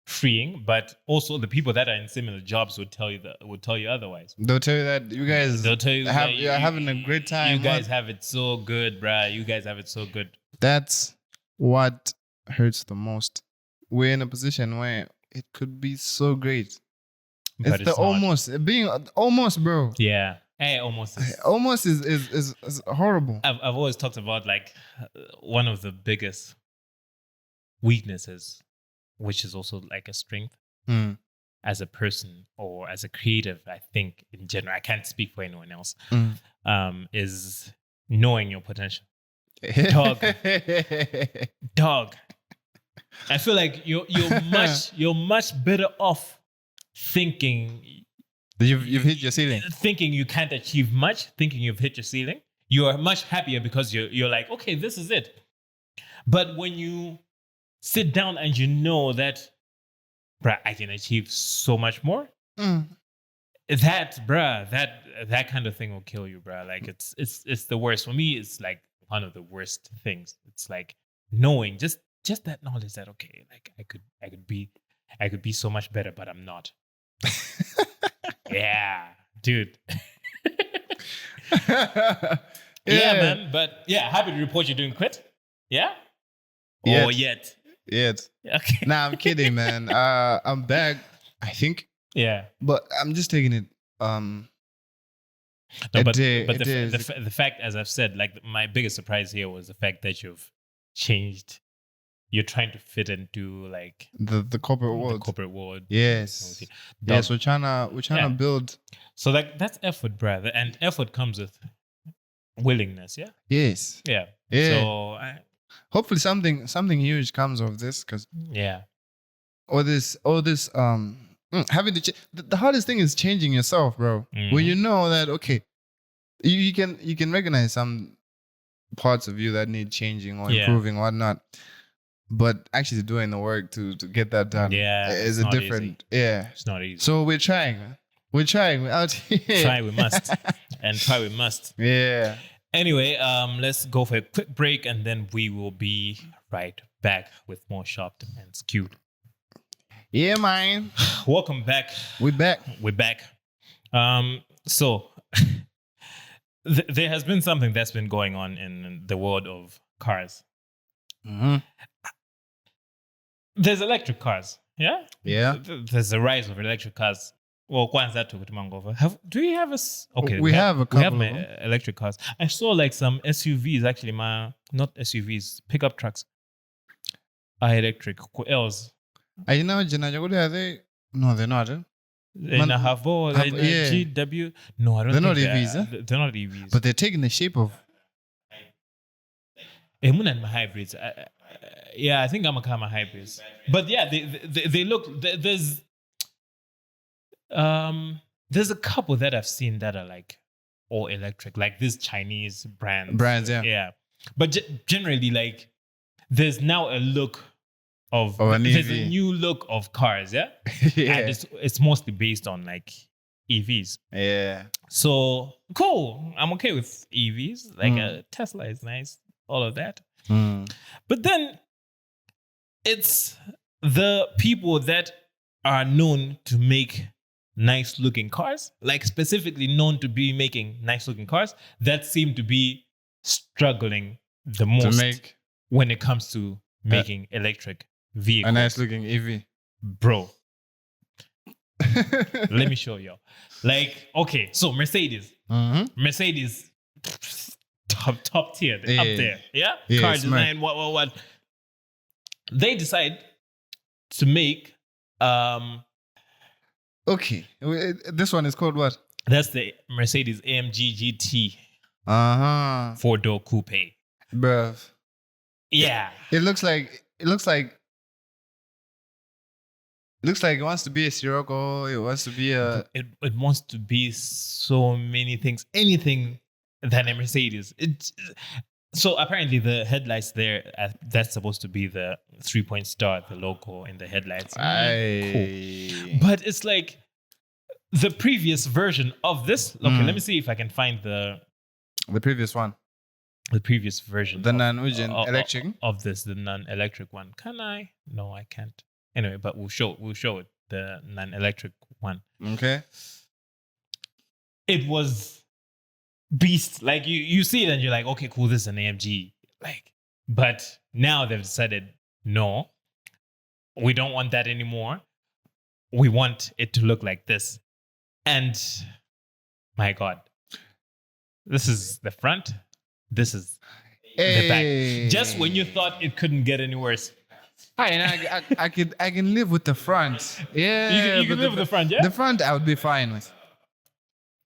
freeing, but also the people that are in similar jobs would tell you otherwise. They'll tell you that you guys They'll tell you have, that you're having a great time. You guys man. have it so good, bruh. You guys have it so good. That's what hurts the most. We're in a position where it could be so great. But It's the not. almost being almost, bro. Yeah. Hey, almost. Almost is horrible. I've always talked about like one of the biggest weaknesses, which is also like a strength Mm. as a person or as a creative. I think in general, I can't speak for anyone else. Mm. Is knowing your potential. Dog. I feel like you're much better off thinking You've hit your ceiling. thinking you can't achieve much, thinking you've hit your ceiling. You are much happier because you're like, okay, this is it. But when you sit down and you know that, bruh, I can achieve so much more, Mm. that kind of thing will kill you, bruh. Like it's the worst. For me, it's like one of the worst things. It's like knowing just that knowledge that okay, like I could be so much better, but I'm not. Yeah, dude. Yeah, man. But yeah, happy to report you didn't quit. Yeah? Or yet. Yet. Okay. Nah, I'm kidding, man. I'm back, I think. Yeah. But I'm just taking it No, a but day. but a day the fact, as I've said, like my biggest surprise here was the fact that you've changed. You're trying to fit into like the corporate the world. corporate world. Yes. Dog. Yes, we're trying to build. So like that's effort, brother, and effort comes with willingness. Yeah. Yes. Yeah. Yeah. So Hopefully something huge comes of this, because yeah. all this having to the hardest thing is changing yourself, bro. Mhm. When you know that okay, you can recognize some parts of you that need changing or Yeah. improving or whatnot, but actually doing the work to get that done is it's a not different yeah. It's not easy. So we're trying, man. We're out here. Try we must, and try we must. Yeah. Anyway, let's go for a quick break, and then we will be right back with more Shopped and Skewed. Yeah, man. Welcome back. We back. We're back. So there has been something that's been going on in the world of cars. Mm-hmm. There's electric cars. Yeah. Yeah. There's a rise of electric cars. Well, kwanza tu kutimangova. Do we have okay? We have a couple We have of my them. electric cars. I saw like some SUVs actually. Not SUVs, pickup trucks are electric. Who else? You know, are they? No, they're not. In Man, a Havo, Havo, in a yeah. GW. No, I don't. They're not think EVs, huh? They're not EVs. But they're taking the shape of. Muna my hybrids. Yeah, I think I'm a car my hybrids. But yeah, they look. There's a couple that I've seen that are like all electric, like these Chinese brands. Yeah. Yeah, but generally, like there's now a look of an there's EV. a new look of cars. Yeah, Yeah. and it's mostly based on like EVs. Yeah. So cool. I'm okay with EVs. Like Mm. a Tesla is nice. All of that. Mm. But then it's the people that are known to make nice looking cars, like specifically known to be making nice looking cars, that seem to be struggling the To most make when it comes to making electric a vehicles. nice looking EV. Bro, let me show you. Like, okay, so Mercedes, top tier, they're up there, yeah. Yeah, Car smart. design, what. They decide to make Okay, this one is called what? that's the Mercedes AMG GT Uh-huh. 4-door coupe. Bruv. Yeah, It looks like it wants to be a Sirocco. It wants to be a it wants to be so many things, anything than a Mercedes. So apparently the headlights there, that's supposed to be the 3-point star, the logo in the headlights. Cool. But it's like the previous version of this. Okay, let me see if I can find the previous one. previous version. The of- non-Ujian of- electric. of this, the non-electric one. Can I? No, I can't. Anyway, but we'll show it, the non-electric one. Okay. It was beast. Like you see it and you're like, okay, cool, this is an AMG. Like, but now they've decided, no, we don't want that anymore. We want it to look like this. And my God, this is the front. This is the back. Just when you thought it couldn't get any worse. I can live with the front. Yeah, You can but live with the front, yeah? The front I would be fine with.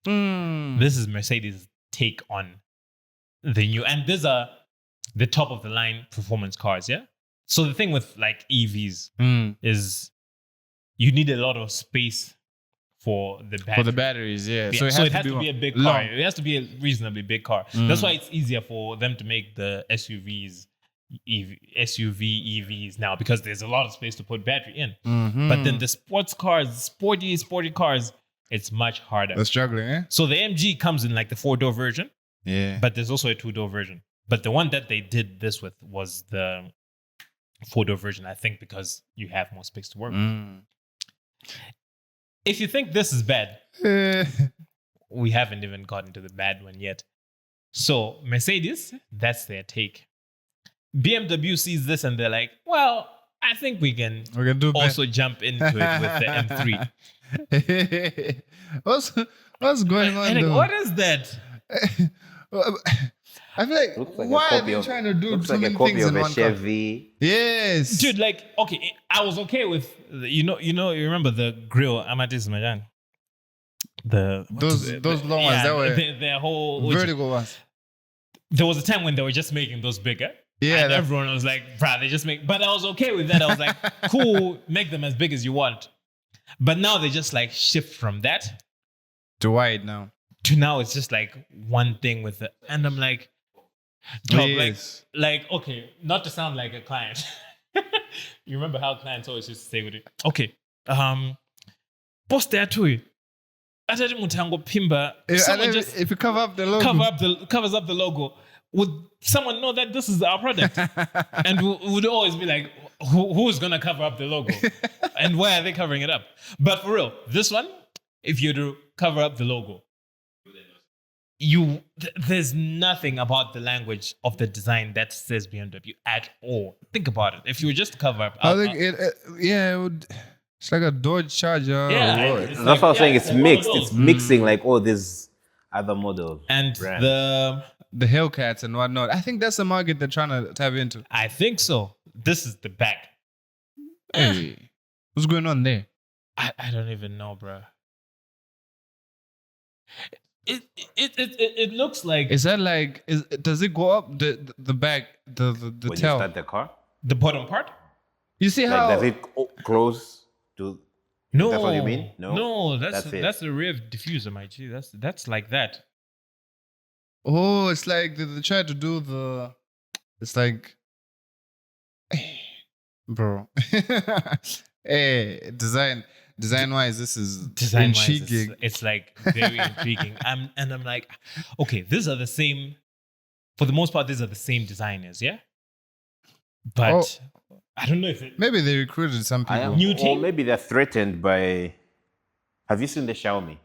This is Mercedes' take on the new, and these are the top of the line performance cars, yeah? So the thing with like EVs is you need a lot of space for the battery. For the batteries, yeah. Yeah, so it has to be a big car. long. It has to be a reasonably big car. That's why it's easier for them to make the SUVs, EVs now, because there's a lot of space to put battery in. But then the sports cars, sporty cars, it's much harder. They're struggling, eh? So the MG comes in like the 4-door version, Yeah. but there's also a 2-door version. But the one that they did this with was the 4-door version, I think, because you have more space to work with. If you think this is bad, we haven't even gotten to the bad one yet. So Mercedes, that's their take. BMW sees this and they're like, well, I think we can do also jump into it with the M3. What's going on? And like, though? what is that? I feel like, Looks like why a are copy they of, trying to do looks too like many a copy things of in a one car? Chevy. Yes, Dude, like, okay, I was okay with, you remember the grill, Amatis Majan? Those long ones that were their whole vertical ones. There was a time when they were just making those bigger. Yeah, and everyone was like, bruh, they just make, but I was okay with that. I was like, cool, make them as big as you want. But now they just like shift from that to wide now. to now it's just like one thing with it. And I'm like, dog, Yes. like, okay, not to sound like a client. You remember how clients always used to say with it? Okay, post there to you. Pimba. Someone just If you cover up the logo, covers up the logo. Would someone know that this is our product? And would always be like, who's gonna cover up the logo? And why are they covering it up? But for real, this one, if you do cover up the logo, there's nothing about the language of the design that says BMW at all. Think about it. If you were just to cover up, I think it would. It's like a Dodge Charger. Yeah, or it's That's what I'm saying. It's like one of mixed. those. It's mixing like all these other models. And brands. the Hellcats and whatnot. I think that's the market they're trying to tap into. I think so. This is the back. Hey, what's going on there? I don't even know, bro. It looks like Is that like? Does it go up the back the When tail? you start the car, the bottom part. You see like how? does it close to? No, That's what you mean? No? that's That's it. that's the rear diffuser, my G. That's like that. Oh, it's like they try to do the. It's like, bro. Hey, design wise, this is Design-wise, intriguing. it's like very intriguing. I'm like, okay, these are the same. For the most part, these are the same designers, yeah. But I don't know if it. Maybe they recruited some I people. am, New or team? maybe they're threatened by. Have you seen the Xiaomi?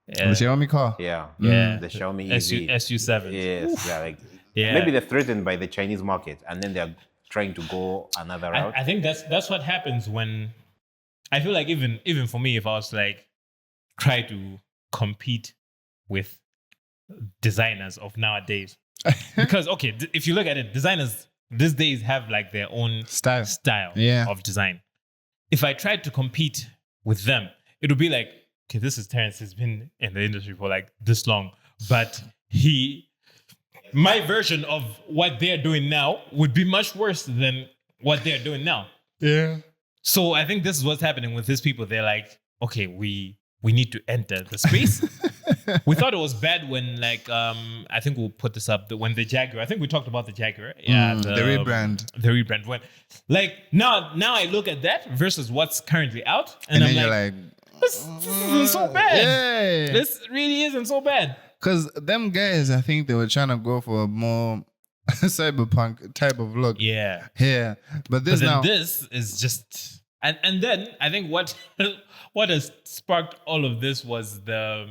The Xiaomi car. Yeah, Yeah. the Xiaomi SU, EV. SU7. Yes, yeah, like Yeah. maybe they're threatened by the Chinese market, and then they're trying to go another route. I think that's what happens when I feel like even for me, if I was like try to compete with designers of nowadays, because okay, if you look at it, designers these days have like their own Style. Yeah. of design. If I tried to compete with them, it would be like, okay, this is Terrence. He's been in the industry for like this long, but my version of what they're doing now would be much worse than what they're doing now. Yeah. So I think this is what's happening with these people. They're like, okay, we need to enter the space. We thought it was bad when like I think we'll put this up when the Jaguar. I think we talked about the Jaguar. Yeah, the rebrand. The rebrand. When like now I look at that versus what's currently out, and And I'm then like, you're like, this isn't so bad. yeah. This really isn't so bad. Because them guys, I think they were trying to go for a more cyberpunk type of look. Yeah. Yeah. But this But then now. this is just and then I think what has sparked all of this was the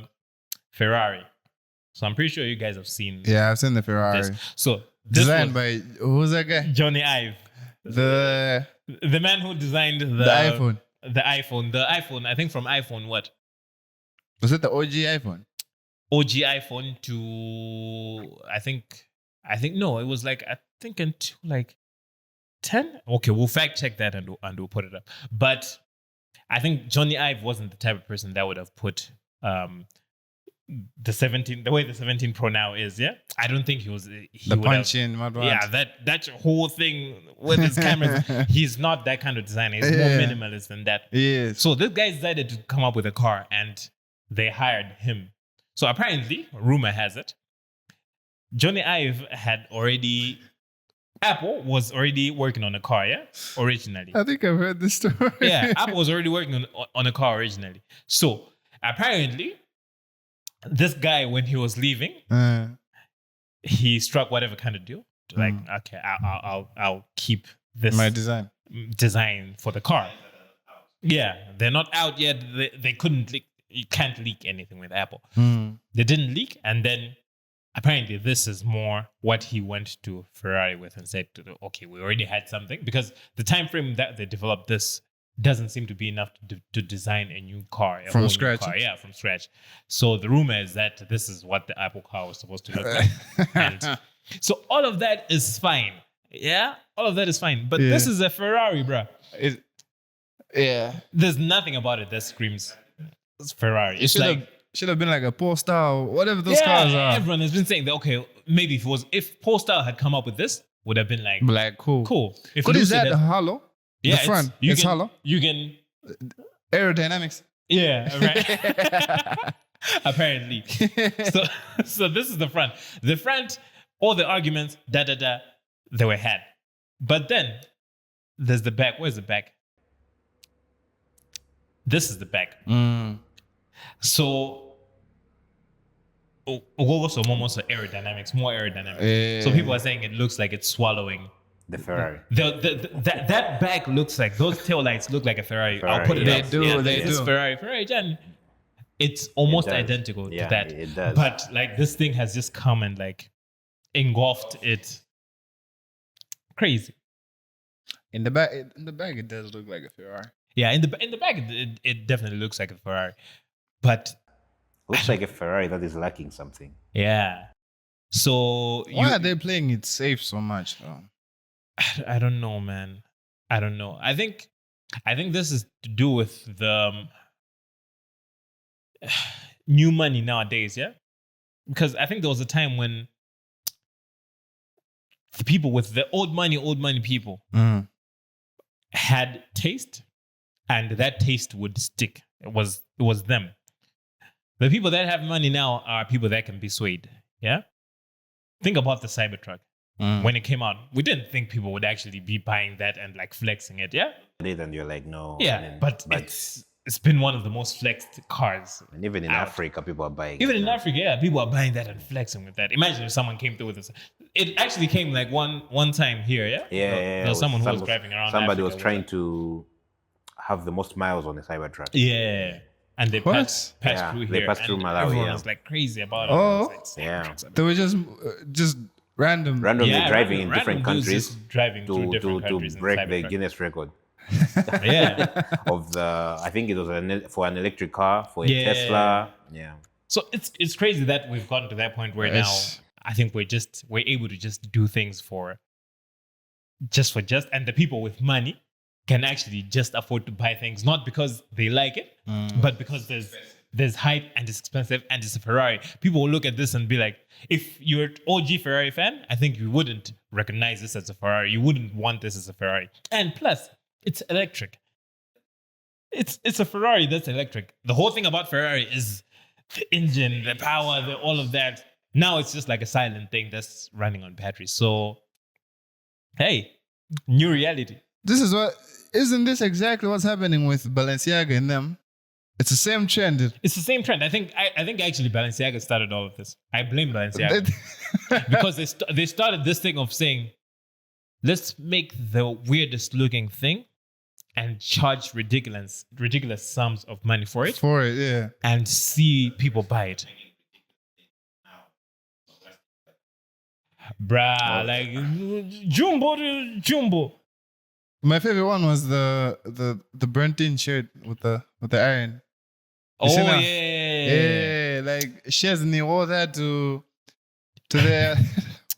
Ferrari. So I'm pretty sure you guys have seen Yeah, I've seen the Ferrari. this. So this Designed was by, who's that guy? Johnny Ive, The man who designed the iPhone. The iPhone, I think from iPhone what? Was it the OG iPhone? OG iPhone to I think no, it was like I think into like 10. Okay, we'll fact check that and we'll put it up. But I think Johnny Ive wasn't the type of person that would have put the 17 the way the 17 Pro now is. Yeah, I don't think he The would punch have, in, my yeah, that whole thing with his cameras. He's not that kind of designer. He's more Yeah. minimalist than that. Yes. So this guy decided to come up with a car and they hired him. So apparently, rumor has it, Johnny Ive Apple was already working on a car, yeah? Originally. I think I've heard this story. Yeah, Apple was already working on a car originally. So apparently, this guy, when he was leaving, he struck whatever kind of deal. Like, okay, I'll keep this My design. design for the car. Yeah, they're not out yet. They couldn't leak. You can't leak anything with Apple. They didn't leak, and then apparently this is more what he went to Ferrari with and said, okay, we already had something, because the time frame that they developed this doesn't seem to be enough to design a new car. A From whole new scratch? car. Yeah, from scratch. So the rumor is that this is what the Apple car was supposed to look like. And so all of that is fine. Yeah, all of that is fine. But this is a Ferrari, bruh. Yeah. There's nothing about it that screams Ferrari. It's like, should have been like a Polestar or whatever those cars are. everyone has been saying that, okay, maybe if Polestar had come up with this, would have been like, Black, cool. cool. If What is Lucid that? has- The hollow? yeah, the front. you It's can, hollow. You can, Aerodynamics. yeah, right. Apparently. So this is the front. The front, all the arguments, they were had. But then there's the back. Where's the back? This is the back. So also aerodynamics, more aerodynamics. So people are saying it looks like it's swallowing. The Ferrari. That back looks like, those taillights look like a Ferrari. I'll put it Ferrari, up. They do, Yeah, they it's do. Ferrari, Jan. It's almost It does. identical to Yeah, that. it does. But like this thing has just come and like engulfed it. Crazy. In the back, it does look like a Ferrari. Yeah, in the back, it definitely looks like a Ferrari. But Looks like a Ferrari that is lacking something. yeah. So Why are they playing it safe so much? Though? I don't know, man. I don't know. I think this is to do with the new money nowadays, yeah? Because I think there was a time when the people with the old money people had taste, and that taste would stick. It was them. The people that have money now are people that can be swayed, yeah? Think about the Cybertruck. When it came out, we didn't think people would actually be buying that and like flexing it, yeah? And you're like, no. Yeah, and then- but it's been one of the most flexed cars. And even in out. Africa, people are buying. Even it in now. Africa, yeah, people are buying that and flexing with that. Imagine if someone came through with this. It actually came like one time here, yeah. There was someone who was driving around. Somebody Africa was trying to have the most miles on the Cybertruck. Yeah, and they What? passed Yeah, through they here. passed through and Malawi, Everyone yeah. was like crazy about it. Oh. It was like, Yeah. They were just random. Randomly Yeah, driving random- in different random dudes countries just driving through different to countries in break the Cybertruck. Guinness record Yeah. of the. I think it was for an electric car for a Yeah. Tesla. Yeah. So it's crazy that we've gotten to that point where now Yes. I think we're able to just do things for just, and the people with money can actually just afford to buy things, not because they like it, but because there's hype and it's expensive and it's a Ferrari. People will look at this and be like, if you're an OG Ferrari fan, I think you wouldn't recognize this as a Ferrari. You wouldn't want this as a Ferrari. And plus, it's electric. It's a Ferrari that's electric. The whole thing about Ferrari is the engine, the power, all of that. Now it's just like a silent thing that's running on batteries. So, hey, new reality. Isn't this exactly what's happening with Balenciaga and them? It's the same trend. It's the same trend. I think actually Balenciaga started all of this. I blame Balenciaga because they started this thing of saying, let's make the weirdest looking thing and charge ridiculous sums of money for it For it, yeah. and see people buy it. Bruh, like jumbo to jumbo. My favorite one was the burnt in shirt with the iron. Oh see now? yeah. Yeah, like Chesney wore that to their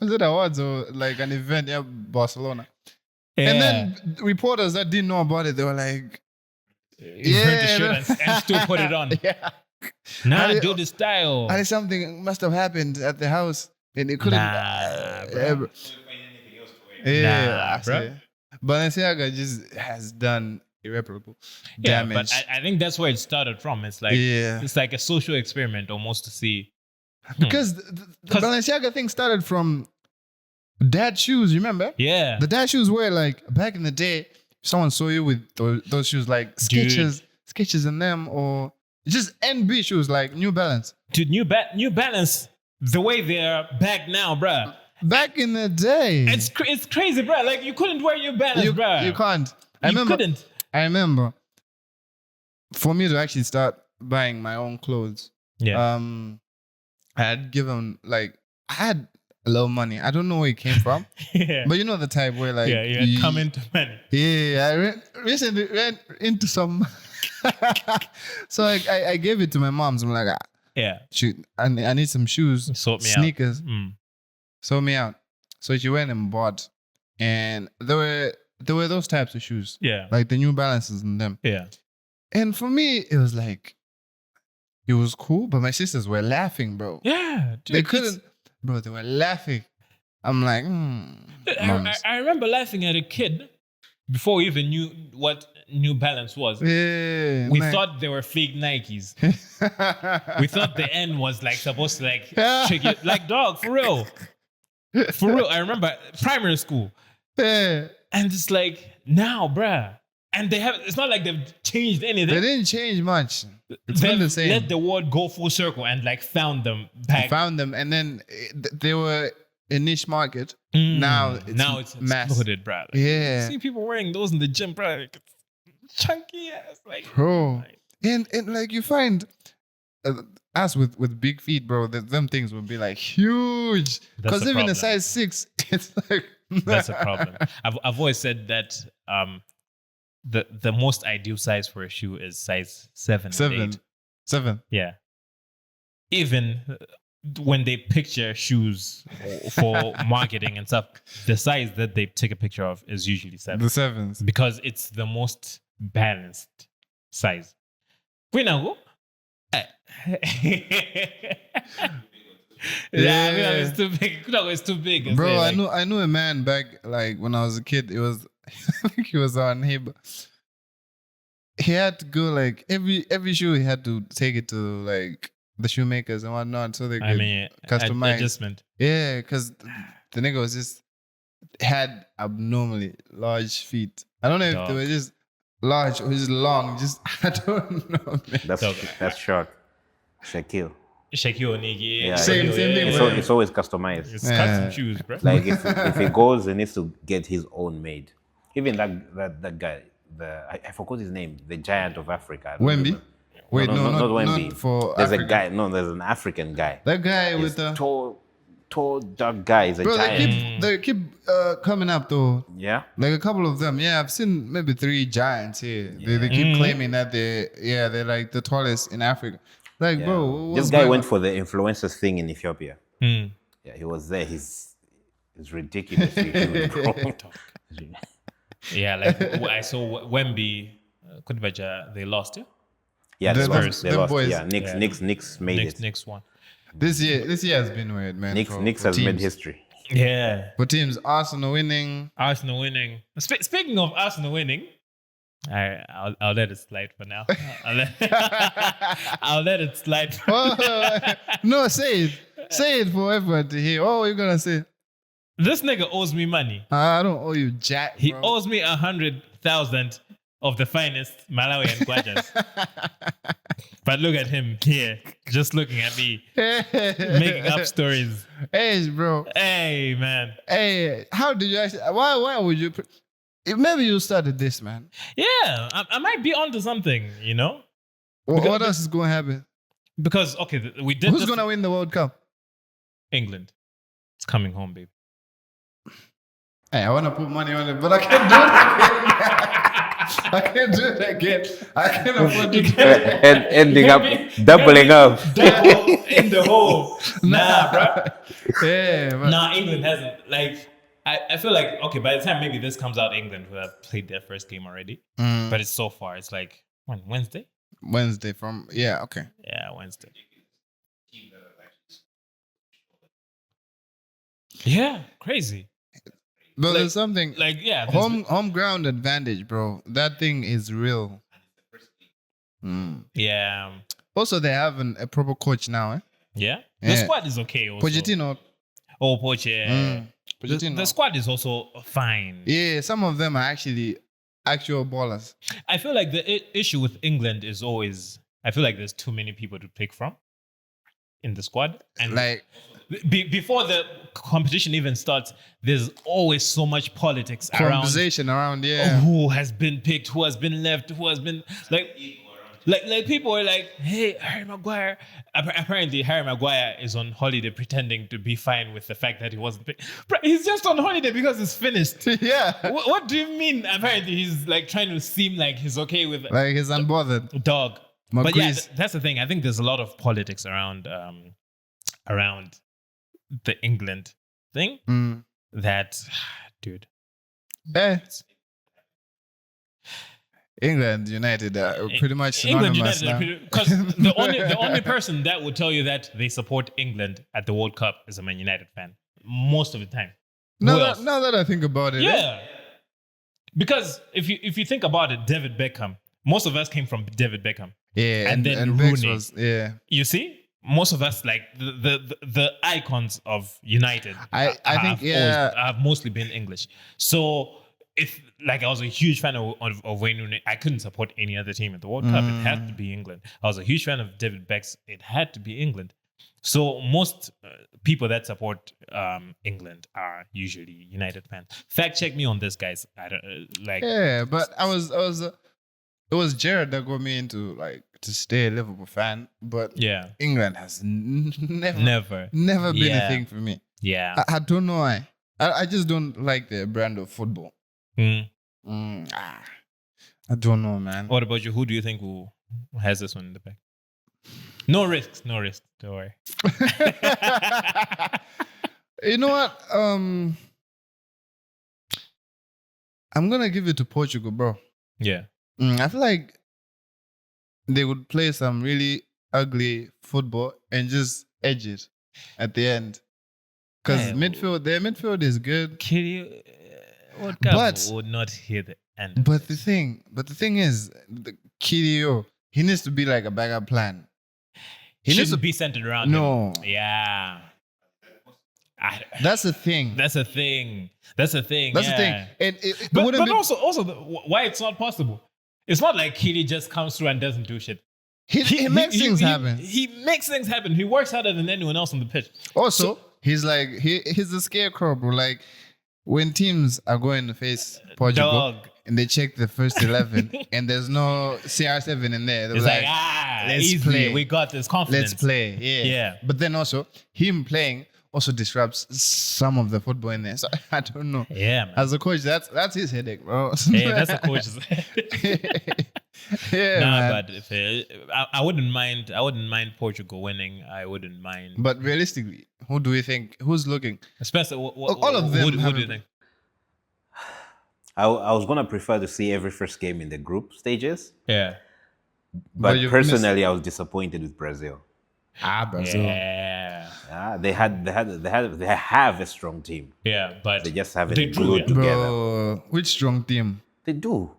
was it awards or like an event in Barcelona. And then reporters that didn't know about it, they were like, You burnt the shirt and still put it on. yeah. Nah, I- do the style. I think something must have happened at the house and they couldn't. Nah, bro. yeah, bro. Yeah, Nah, I bro. see. Balenciaga just has done irreparable Yeah, damage. but I think that's where it started from. It's like Yeah. it's like a social experiment almost to see. Because the 'Cause- Balenciaga thing started from dad shoes, remember? Yeah. The dad shoes were like back in the day, someone saw you with those shoes like Dude. Sketches in them, or just NB shoes like New Balance. Dude, New Balance, the way they're back now, bruh. Back in the day, It's crazy, bruh. Like you couldn't wear New Balance, you, bruh. you can't. You couldn't. I remember for me to actually start buying my own clothes. Yeah. I had given I had a lot of money. I don't know where it came from, Yeah. but you know the type where like Yeah, you come into money. Yeah, I recently ran into some. So I gave it to my mom's. I'm like, Yeah. shoot, I need some shoes, Sort me sneakers. out. Mm. Sort me out. So she went and bought, and there were those types of shoes, Yeah. like the New Balances and them. Yeah. And for me, it was like, it was cool, but my sisters were laughing, bro. Yeah. Dude, They couldn't, bro. They were laughing. I'm like, moms. I remember laughing at a kid before we even knew what New Balance was. Yeah, We like- thought they were fake Nikes. We thought the N was like supposed to like trick you. Like dog, for real. For real. I remember primary school. Yeah. And it's like, now, bruh. And it's not like they've changed anything. They didn't change much. It's They've been the same. let the world go full circle and like found them back. Found them, and then they were a niche market. Now it's mass. exploded, bruh. Like, Yeah. see people wearing those in the gym, bruh. Like, it's chunky ass. Like, Bro. And like you find us with big feet, bro. Them things would be like huge. That's Because the even problem. a size 6, it's like That's a problem. I've always said that the most ideal size for a shoe is size 7 and 8. 7. Yeah. Even when they picture shoes for marketing and stuff, the size that they take a picture of is usually 7 The 7s. because it's the most balanced size. Kwinago? Yeah, it's too big. Kwinago is too big. Bro, It's I like- knew a man back like when I was a kid. It was I think he was our neighbor. He had to go like every shoe he had to take it to like the shoemakers and whatnot so they could I mean, customize. adjustment. Yeah, because the nigga was just had abnormally large feet. I don't know if they Dog. were just large or he's long. Just I don't know, man. That's short. Shaquille. Shaquille O'Neal. Yeah. Same thing, It's, bro. it's always customized. It's custom shoes, bro. Like if he goes, he needs to get his own made. Even that guy, I forgot his name, the giant of Africa. I don't Wemby? remember. Wait, no, not Wemby. not for There's Africa. a guy. No, there's an African guy. That guy He's with the tall, dark guy. He's a bro. giant. They keep coming up though. Yeah. Like a couple of them. Yeah, I've seen maybe 3 giants here. They keep claiming that they're like the tallest in Africa. Like, Yeah. bro, This what's guy going went on? for the influencers thing in Ethiopia. Mm. Yeah, he was there. He's ridiculously huge, bro. Yeah, like I saw Wemby, Kudbaja, they lost, yeah? Yeah, they The lost. They them lost. boys. Yeah, Knicks made it. Next one. This year has been weird, man. Knicks for has made teams. history. Yeah. For teams, Arsenal winning. Arsenal winning. Speaking of Arsenal winning, I'll let it slide for now. I'll let it slide. No, say it for everyone to hear. Oh, you're gonna say, This nigga owes me money. I don't owe you jack. He bro. owes me 100,000 of the finest Malawian kwajas. But look at him here, just looking at me, making up stories. Hey, bro. Hey, man. Hey, how did you actually? Why would you? Maybe you started this, man. Yeah, I might be onto something, you know? What else is going to happen? Because, okay, we did Who's this- going to win the World Cup? England. It's coming home, baby. Hey, I want to put money on it, but I can't do it. I can't do it again. I can't afford to do it. And ending up doubling up. Double in the hole. Nah, bro. Yeah, but Nah, England hasn't. Like, I feel like, okay, by the time maybe this comes out, England will have played their first game already. But it's so far. It's like, when? Wednesday? Wednesday from okay. Yeah, Wednesday. Yeah, crazy. But Like- there's something Like, yeah. home ground advantage, bro. That thing is real. Yeah. Also, they have a proper coach now, eh? Yeah. The Yeah. squad is okay also. Pochettino. Oh, Poch, yeah. Pochettino. The squad is also fine. Yeah, some of them are actually actual ballers. I feel like the issue with England is always, I feel like there's too many people to pick from in the squad. And Like, before the competition even starts, there's always so much politics around conversation around, yeah. who has been picked, who has been left, who has been like people are like, hey, Harry Maguire. Apparently, Harry Maguire is on holiday pretending to be fine with the fact that he wasn't picked. Bro, he's just on holiday because it's finished. Yeah. What do you mean? Apparently, he's like trying to seem like he's okay with Like, he's unbothered. dog. But yeah, McQueez. that's the thing. I think there's a lot of politics around the England thing. That, dude. Eh. England United are pretty much England synonymous United, now. because the only person that would tell you that they support England at the World Cup is a Man United fan most of the time. Who else? Now that I think about it, Yeah, because if you think about it, David Beckham. Most of us came from David Beckham. yeah, And then and Bex Rooney. was, yeah. You see, most of us like the icons of United. I think, yeah. have mostly been English. So if like I was a huge fan of Wayne Rooney, I couldn't support any other team at the World Cup. It had to be England. I was a huge fan of David Becks. It had to be England. So most people that support England are usually United fans. Fact check me on this, guys. I don't like. Yeah, but I was it was Jared that got me into like to stay a Liverpool fan, but Yeah, England has never never. been Yeah. a thing for me. Yeah. I don't know why. I just don't like their brand of football. Mm. I don't know, man. What about you? Who do you think who has this one in the back? No risks. Don't worry. You know what? I'm gonna give it to Portugal, bro. Yeah. I feel like they would play some really ugly football and just edge it at the end. Because Yeah. their midfield is good. Kitty, what But- would not hear the end. But the thing is, the Kirio, he needs to be like a backup plan. He needs Shouldn't to be centered around No. him. Yeah. That's the thing. That's a thing. That's a thing. That's yeah. the thing. And it But, wouldn't but be also why it's not possible It's not like Keely just comes through and doesn't do shit. He makes things happen. He makes things happen. He works harder than anyone else on the pitch. Also, he's like he's a scarecrow, bro. Like when teams are going to face Portugal Dog. and they check the first 11 and there's no CR7 in there, they're It's like, let's let's play. play. We got this confidence. let's play. Yeah. Yeah. But then also him playing also disrupts some of the football in there. So I don't know. Yeah, man. As a coach, that's his headache, bro. Yeah, that's the coach's. Yeah, Nah, man. but if I wouldn't mind. I wouldn't mind Portugal winning. I wouldn't mind. But realistically, who do we think? Who's looking? Especially all of them Who do you haven't- think? I was gonna prefer to see every first game in the group stages, Yeah. but you've personally, I was disappointed with Brazil. Brazil. Yeah. They have a strong team. Yeah, but They just haven't They drew, glued yeah. together. Bro, which strong team? They do.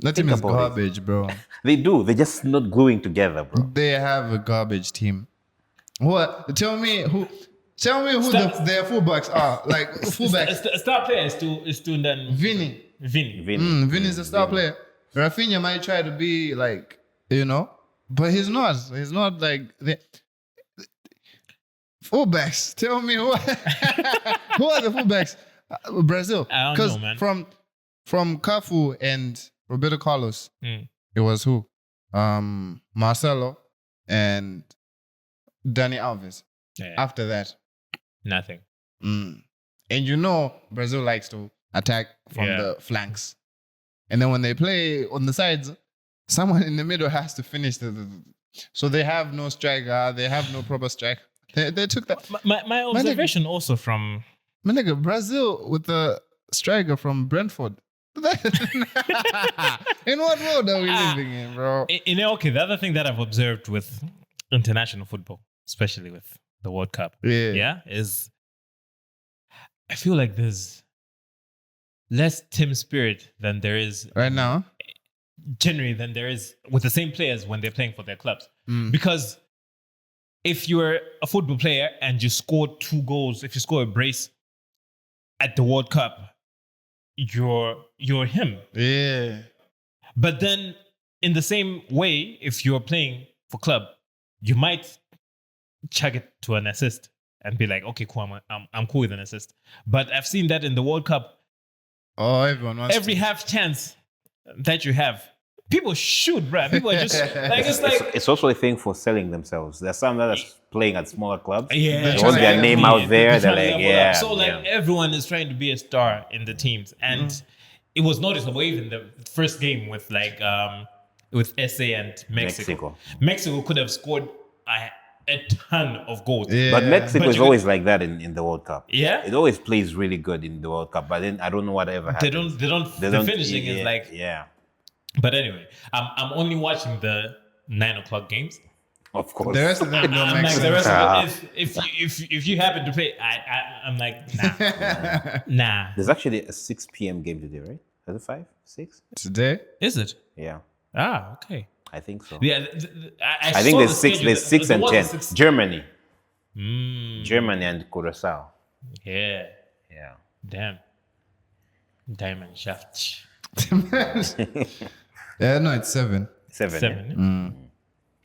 That team Think is about it. garbage, bro. They do. They're just not gluing together, bro. They have a garbage team. What? Tell me who Stop. their fullbacks are. Like fullbacks. Star player is to then Vinny. Vinny. Vinny is a star player. Rafinha might try to be like, but he's not. He's not like the fullbacks. Tell me who who are the fullbacks? Brazil. I don't know, man. From Cafu and Roberto Carlos, Mm. it was who? Marcelo and Dani Alves. Yeah, After that, nothing. and Brazil likes to attack from Yeah. the flanks, and then when they play on the sides, someone in the middle has to finish so they have no striker, they have no proper striker. They took that. My observation also from My nigga, Brazil with the striker from Brentford. In what world are we living in, bro? okay, the other thing that I've observed with international football, especially with the World Cup, Yeah. is I feel like there's less team spirit than there is Right now, generally than there is with the same players when they're playing for their clubs. Mm. Because if you're a football player and you score 2 goals, if you score a brace at the World Cup, you're him. yeah. But then in the same way, if you're playing for club, you might chuck it to an assist and be like, okay, cool, I'm cool with an assist. But I've seen that in the World Cup, Oh, everyone wants every half chance that you have, people shoot, bruh. People are just like, it's like, It's also a thing for selling themselves. There's some that are playing at smaller clubs. yeah, They They want their name out there. They're trying to like, level yeah. up. So like yeah. everyone is trying to be a star in the teams, and it was noticeable even the first game with with SA and Mexico. Mexico could have scored a ton of goals. Yeah. But Mexico But is you always like that in the World Cup. Yeah? It always plays really good in the World Cup, but then I don't know whatever happens. They don't. The finishing is like. Yeah. But anyway, I'm only watching the 9:00 games. Of course. The rest of them don't I'm make like the sense. rest of it. If you happen to play, I'm like nah. There's actually a 6 p.m. game today, right? Is it 5? 6? Today? Is it? Yeah. Okay. I think so. Yeah, I think saw there's the six. schedule. There's 6 There and was 10. a 6. Germany, Mm, Germany and Curacao. yeah. Yeah. Damn. Diamond shaft. Yeah, no, it's 7. 7. 7.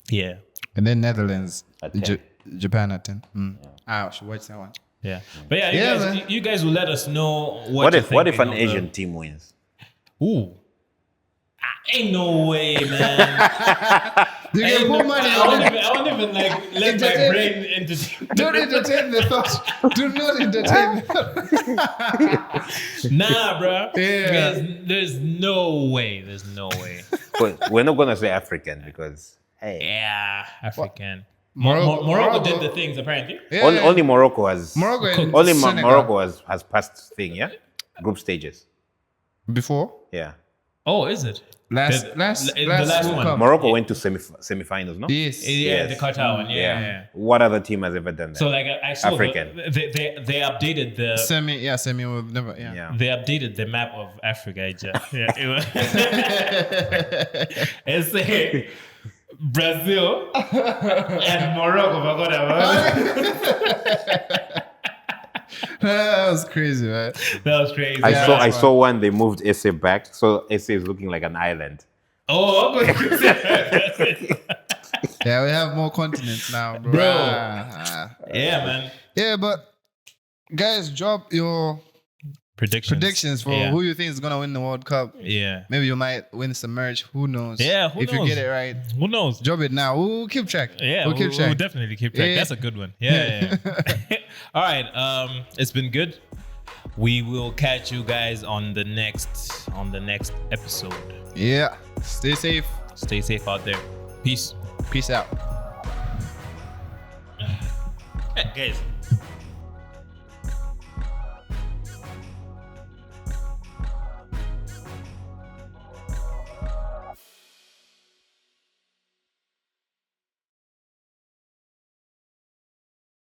Yeah. And then Netherlands, At 10. Japan at 10. I should watch that one. Yeah. But yeah, Yeah, you, guys, man. you guys will let us know What you're if an thinking of Asian team wins? Ooh. Ain't no way, man. You Ain't can no, put money I on it. won't even like let my Entertain- brain entertain. Don't entertain the thought. Do not entertain the thought. Nah, bro. Yeah. There's no way. There's no way. But we're not gonna say African because hey, Yeah, African. Morocco- Morocco did the things apparently. Yeah. only Morocco has Morocco and only Senegal. Morocco has passed thing, yeah, group stages, Before? yeah. Oh, is it? Last The last World one. Cup. Morocco went to semifinals, no? Yes. Yeah, Yes. the Qatar one. Yeah. What other team has ever done that? So like I saw African. they updated the Semi will never, yeah. they updated the map of Africa. Yeah, it was, it's like Brazil and Morocco. Forgot about it. That was crazy, right? That was crazy. I Yeah. saw one. They moved SA back, so SA is looking like an island. Oh, okay. Yeah, we have more continents now, bro. Bro. Yeah, man. Yeah, but guys, drop your predictions for who you think is gonna win the World Cup. Yeah. Maybe you might win some merch. Who knows? Yeah, who if knows? you get it right, Who knows? drop it now. We'll keep track. Yeah, we'll keep track. We'll definitely keep track. Yeah. That's a good one. Yeah. All right. It's been good. We will catch you guys on the next episode. Yeah. Stay safe. Stay safe out there. Peace. Peace out. Guys.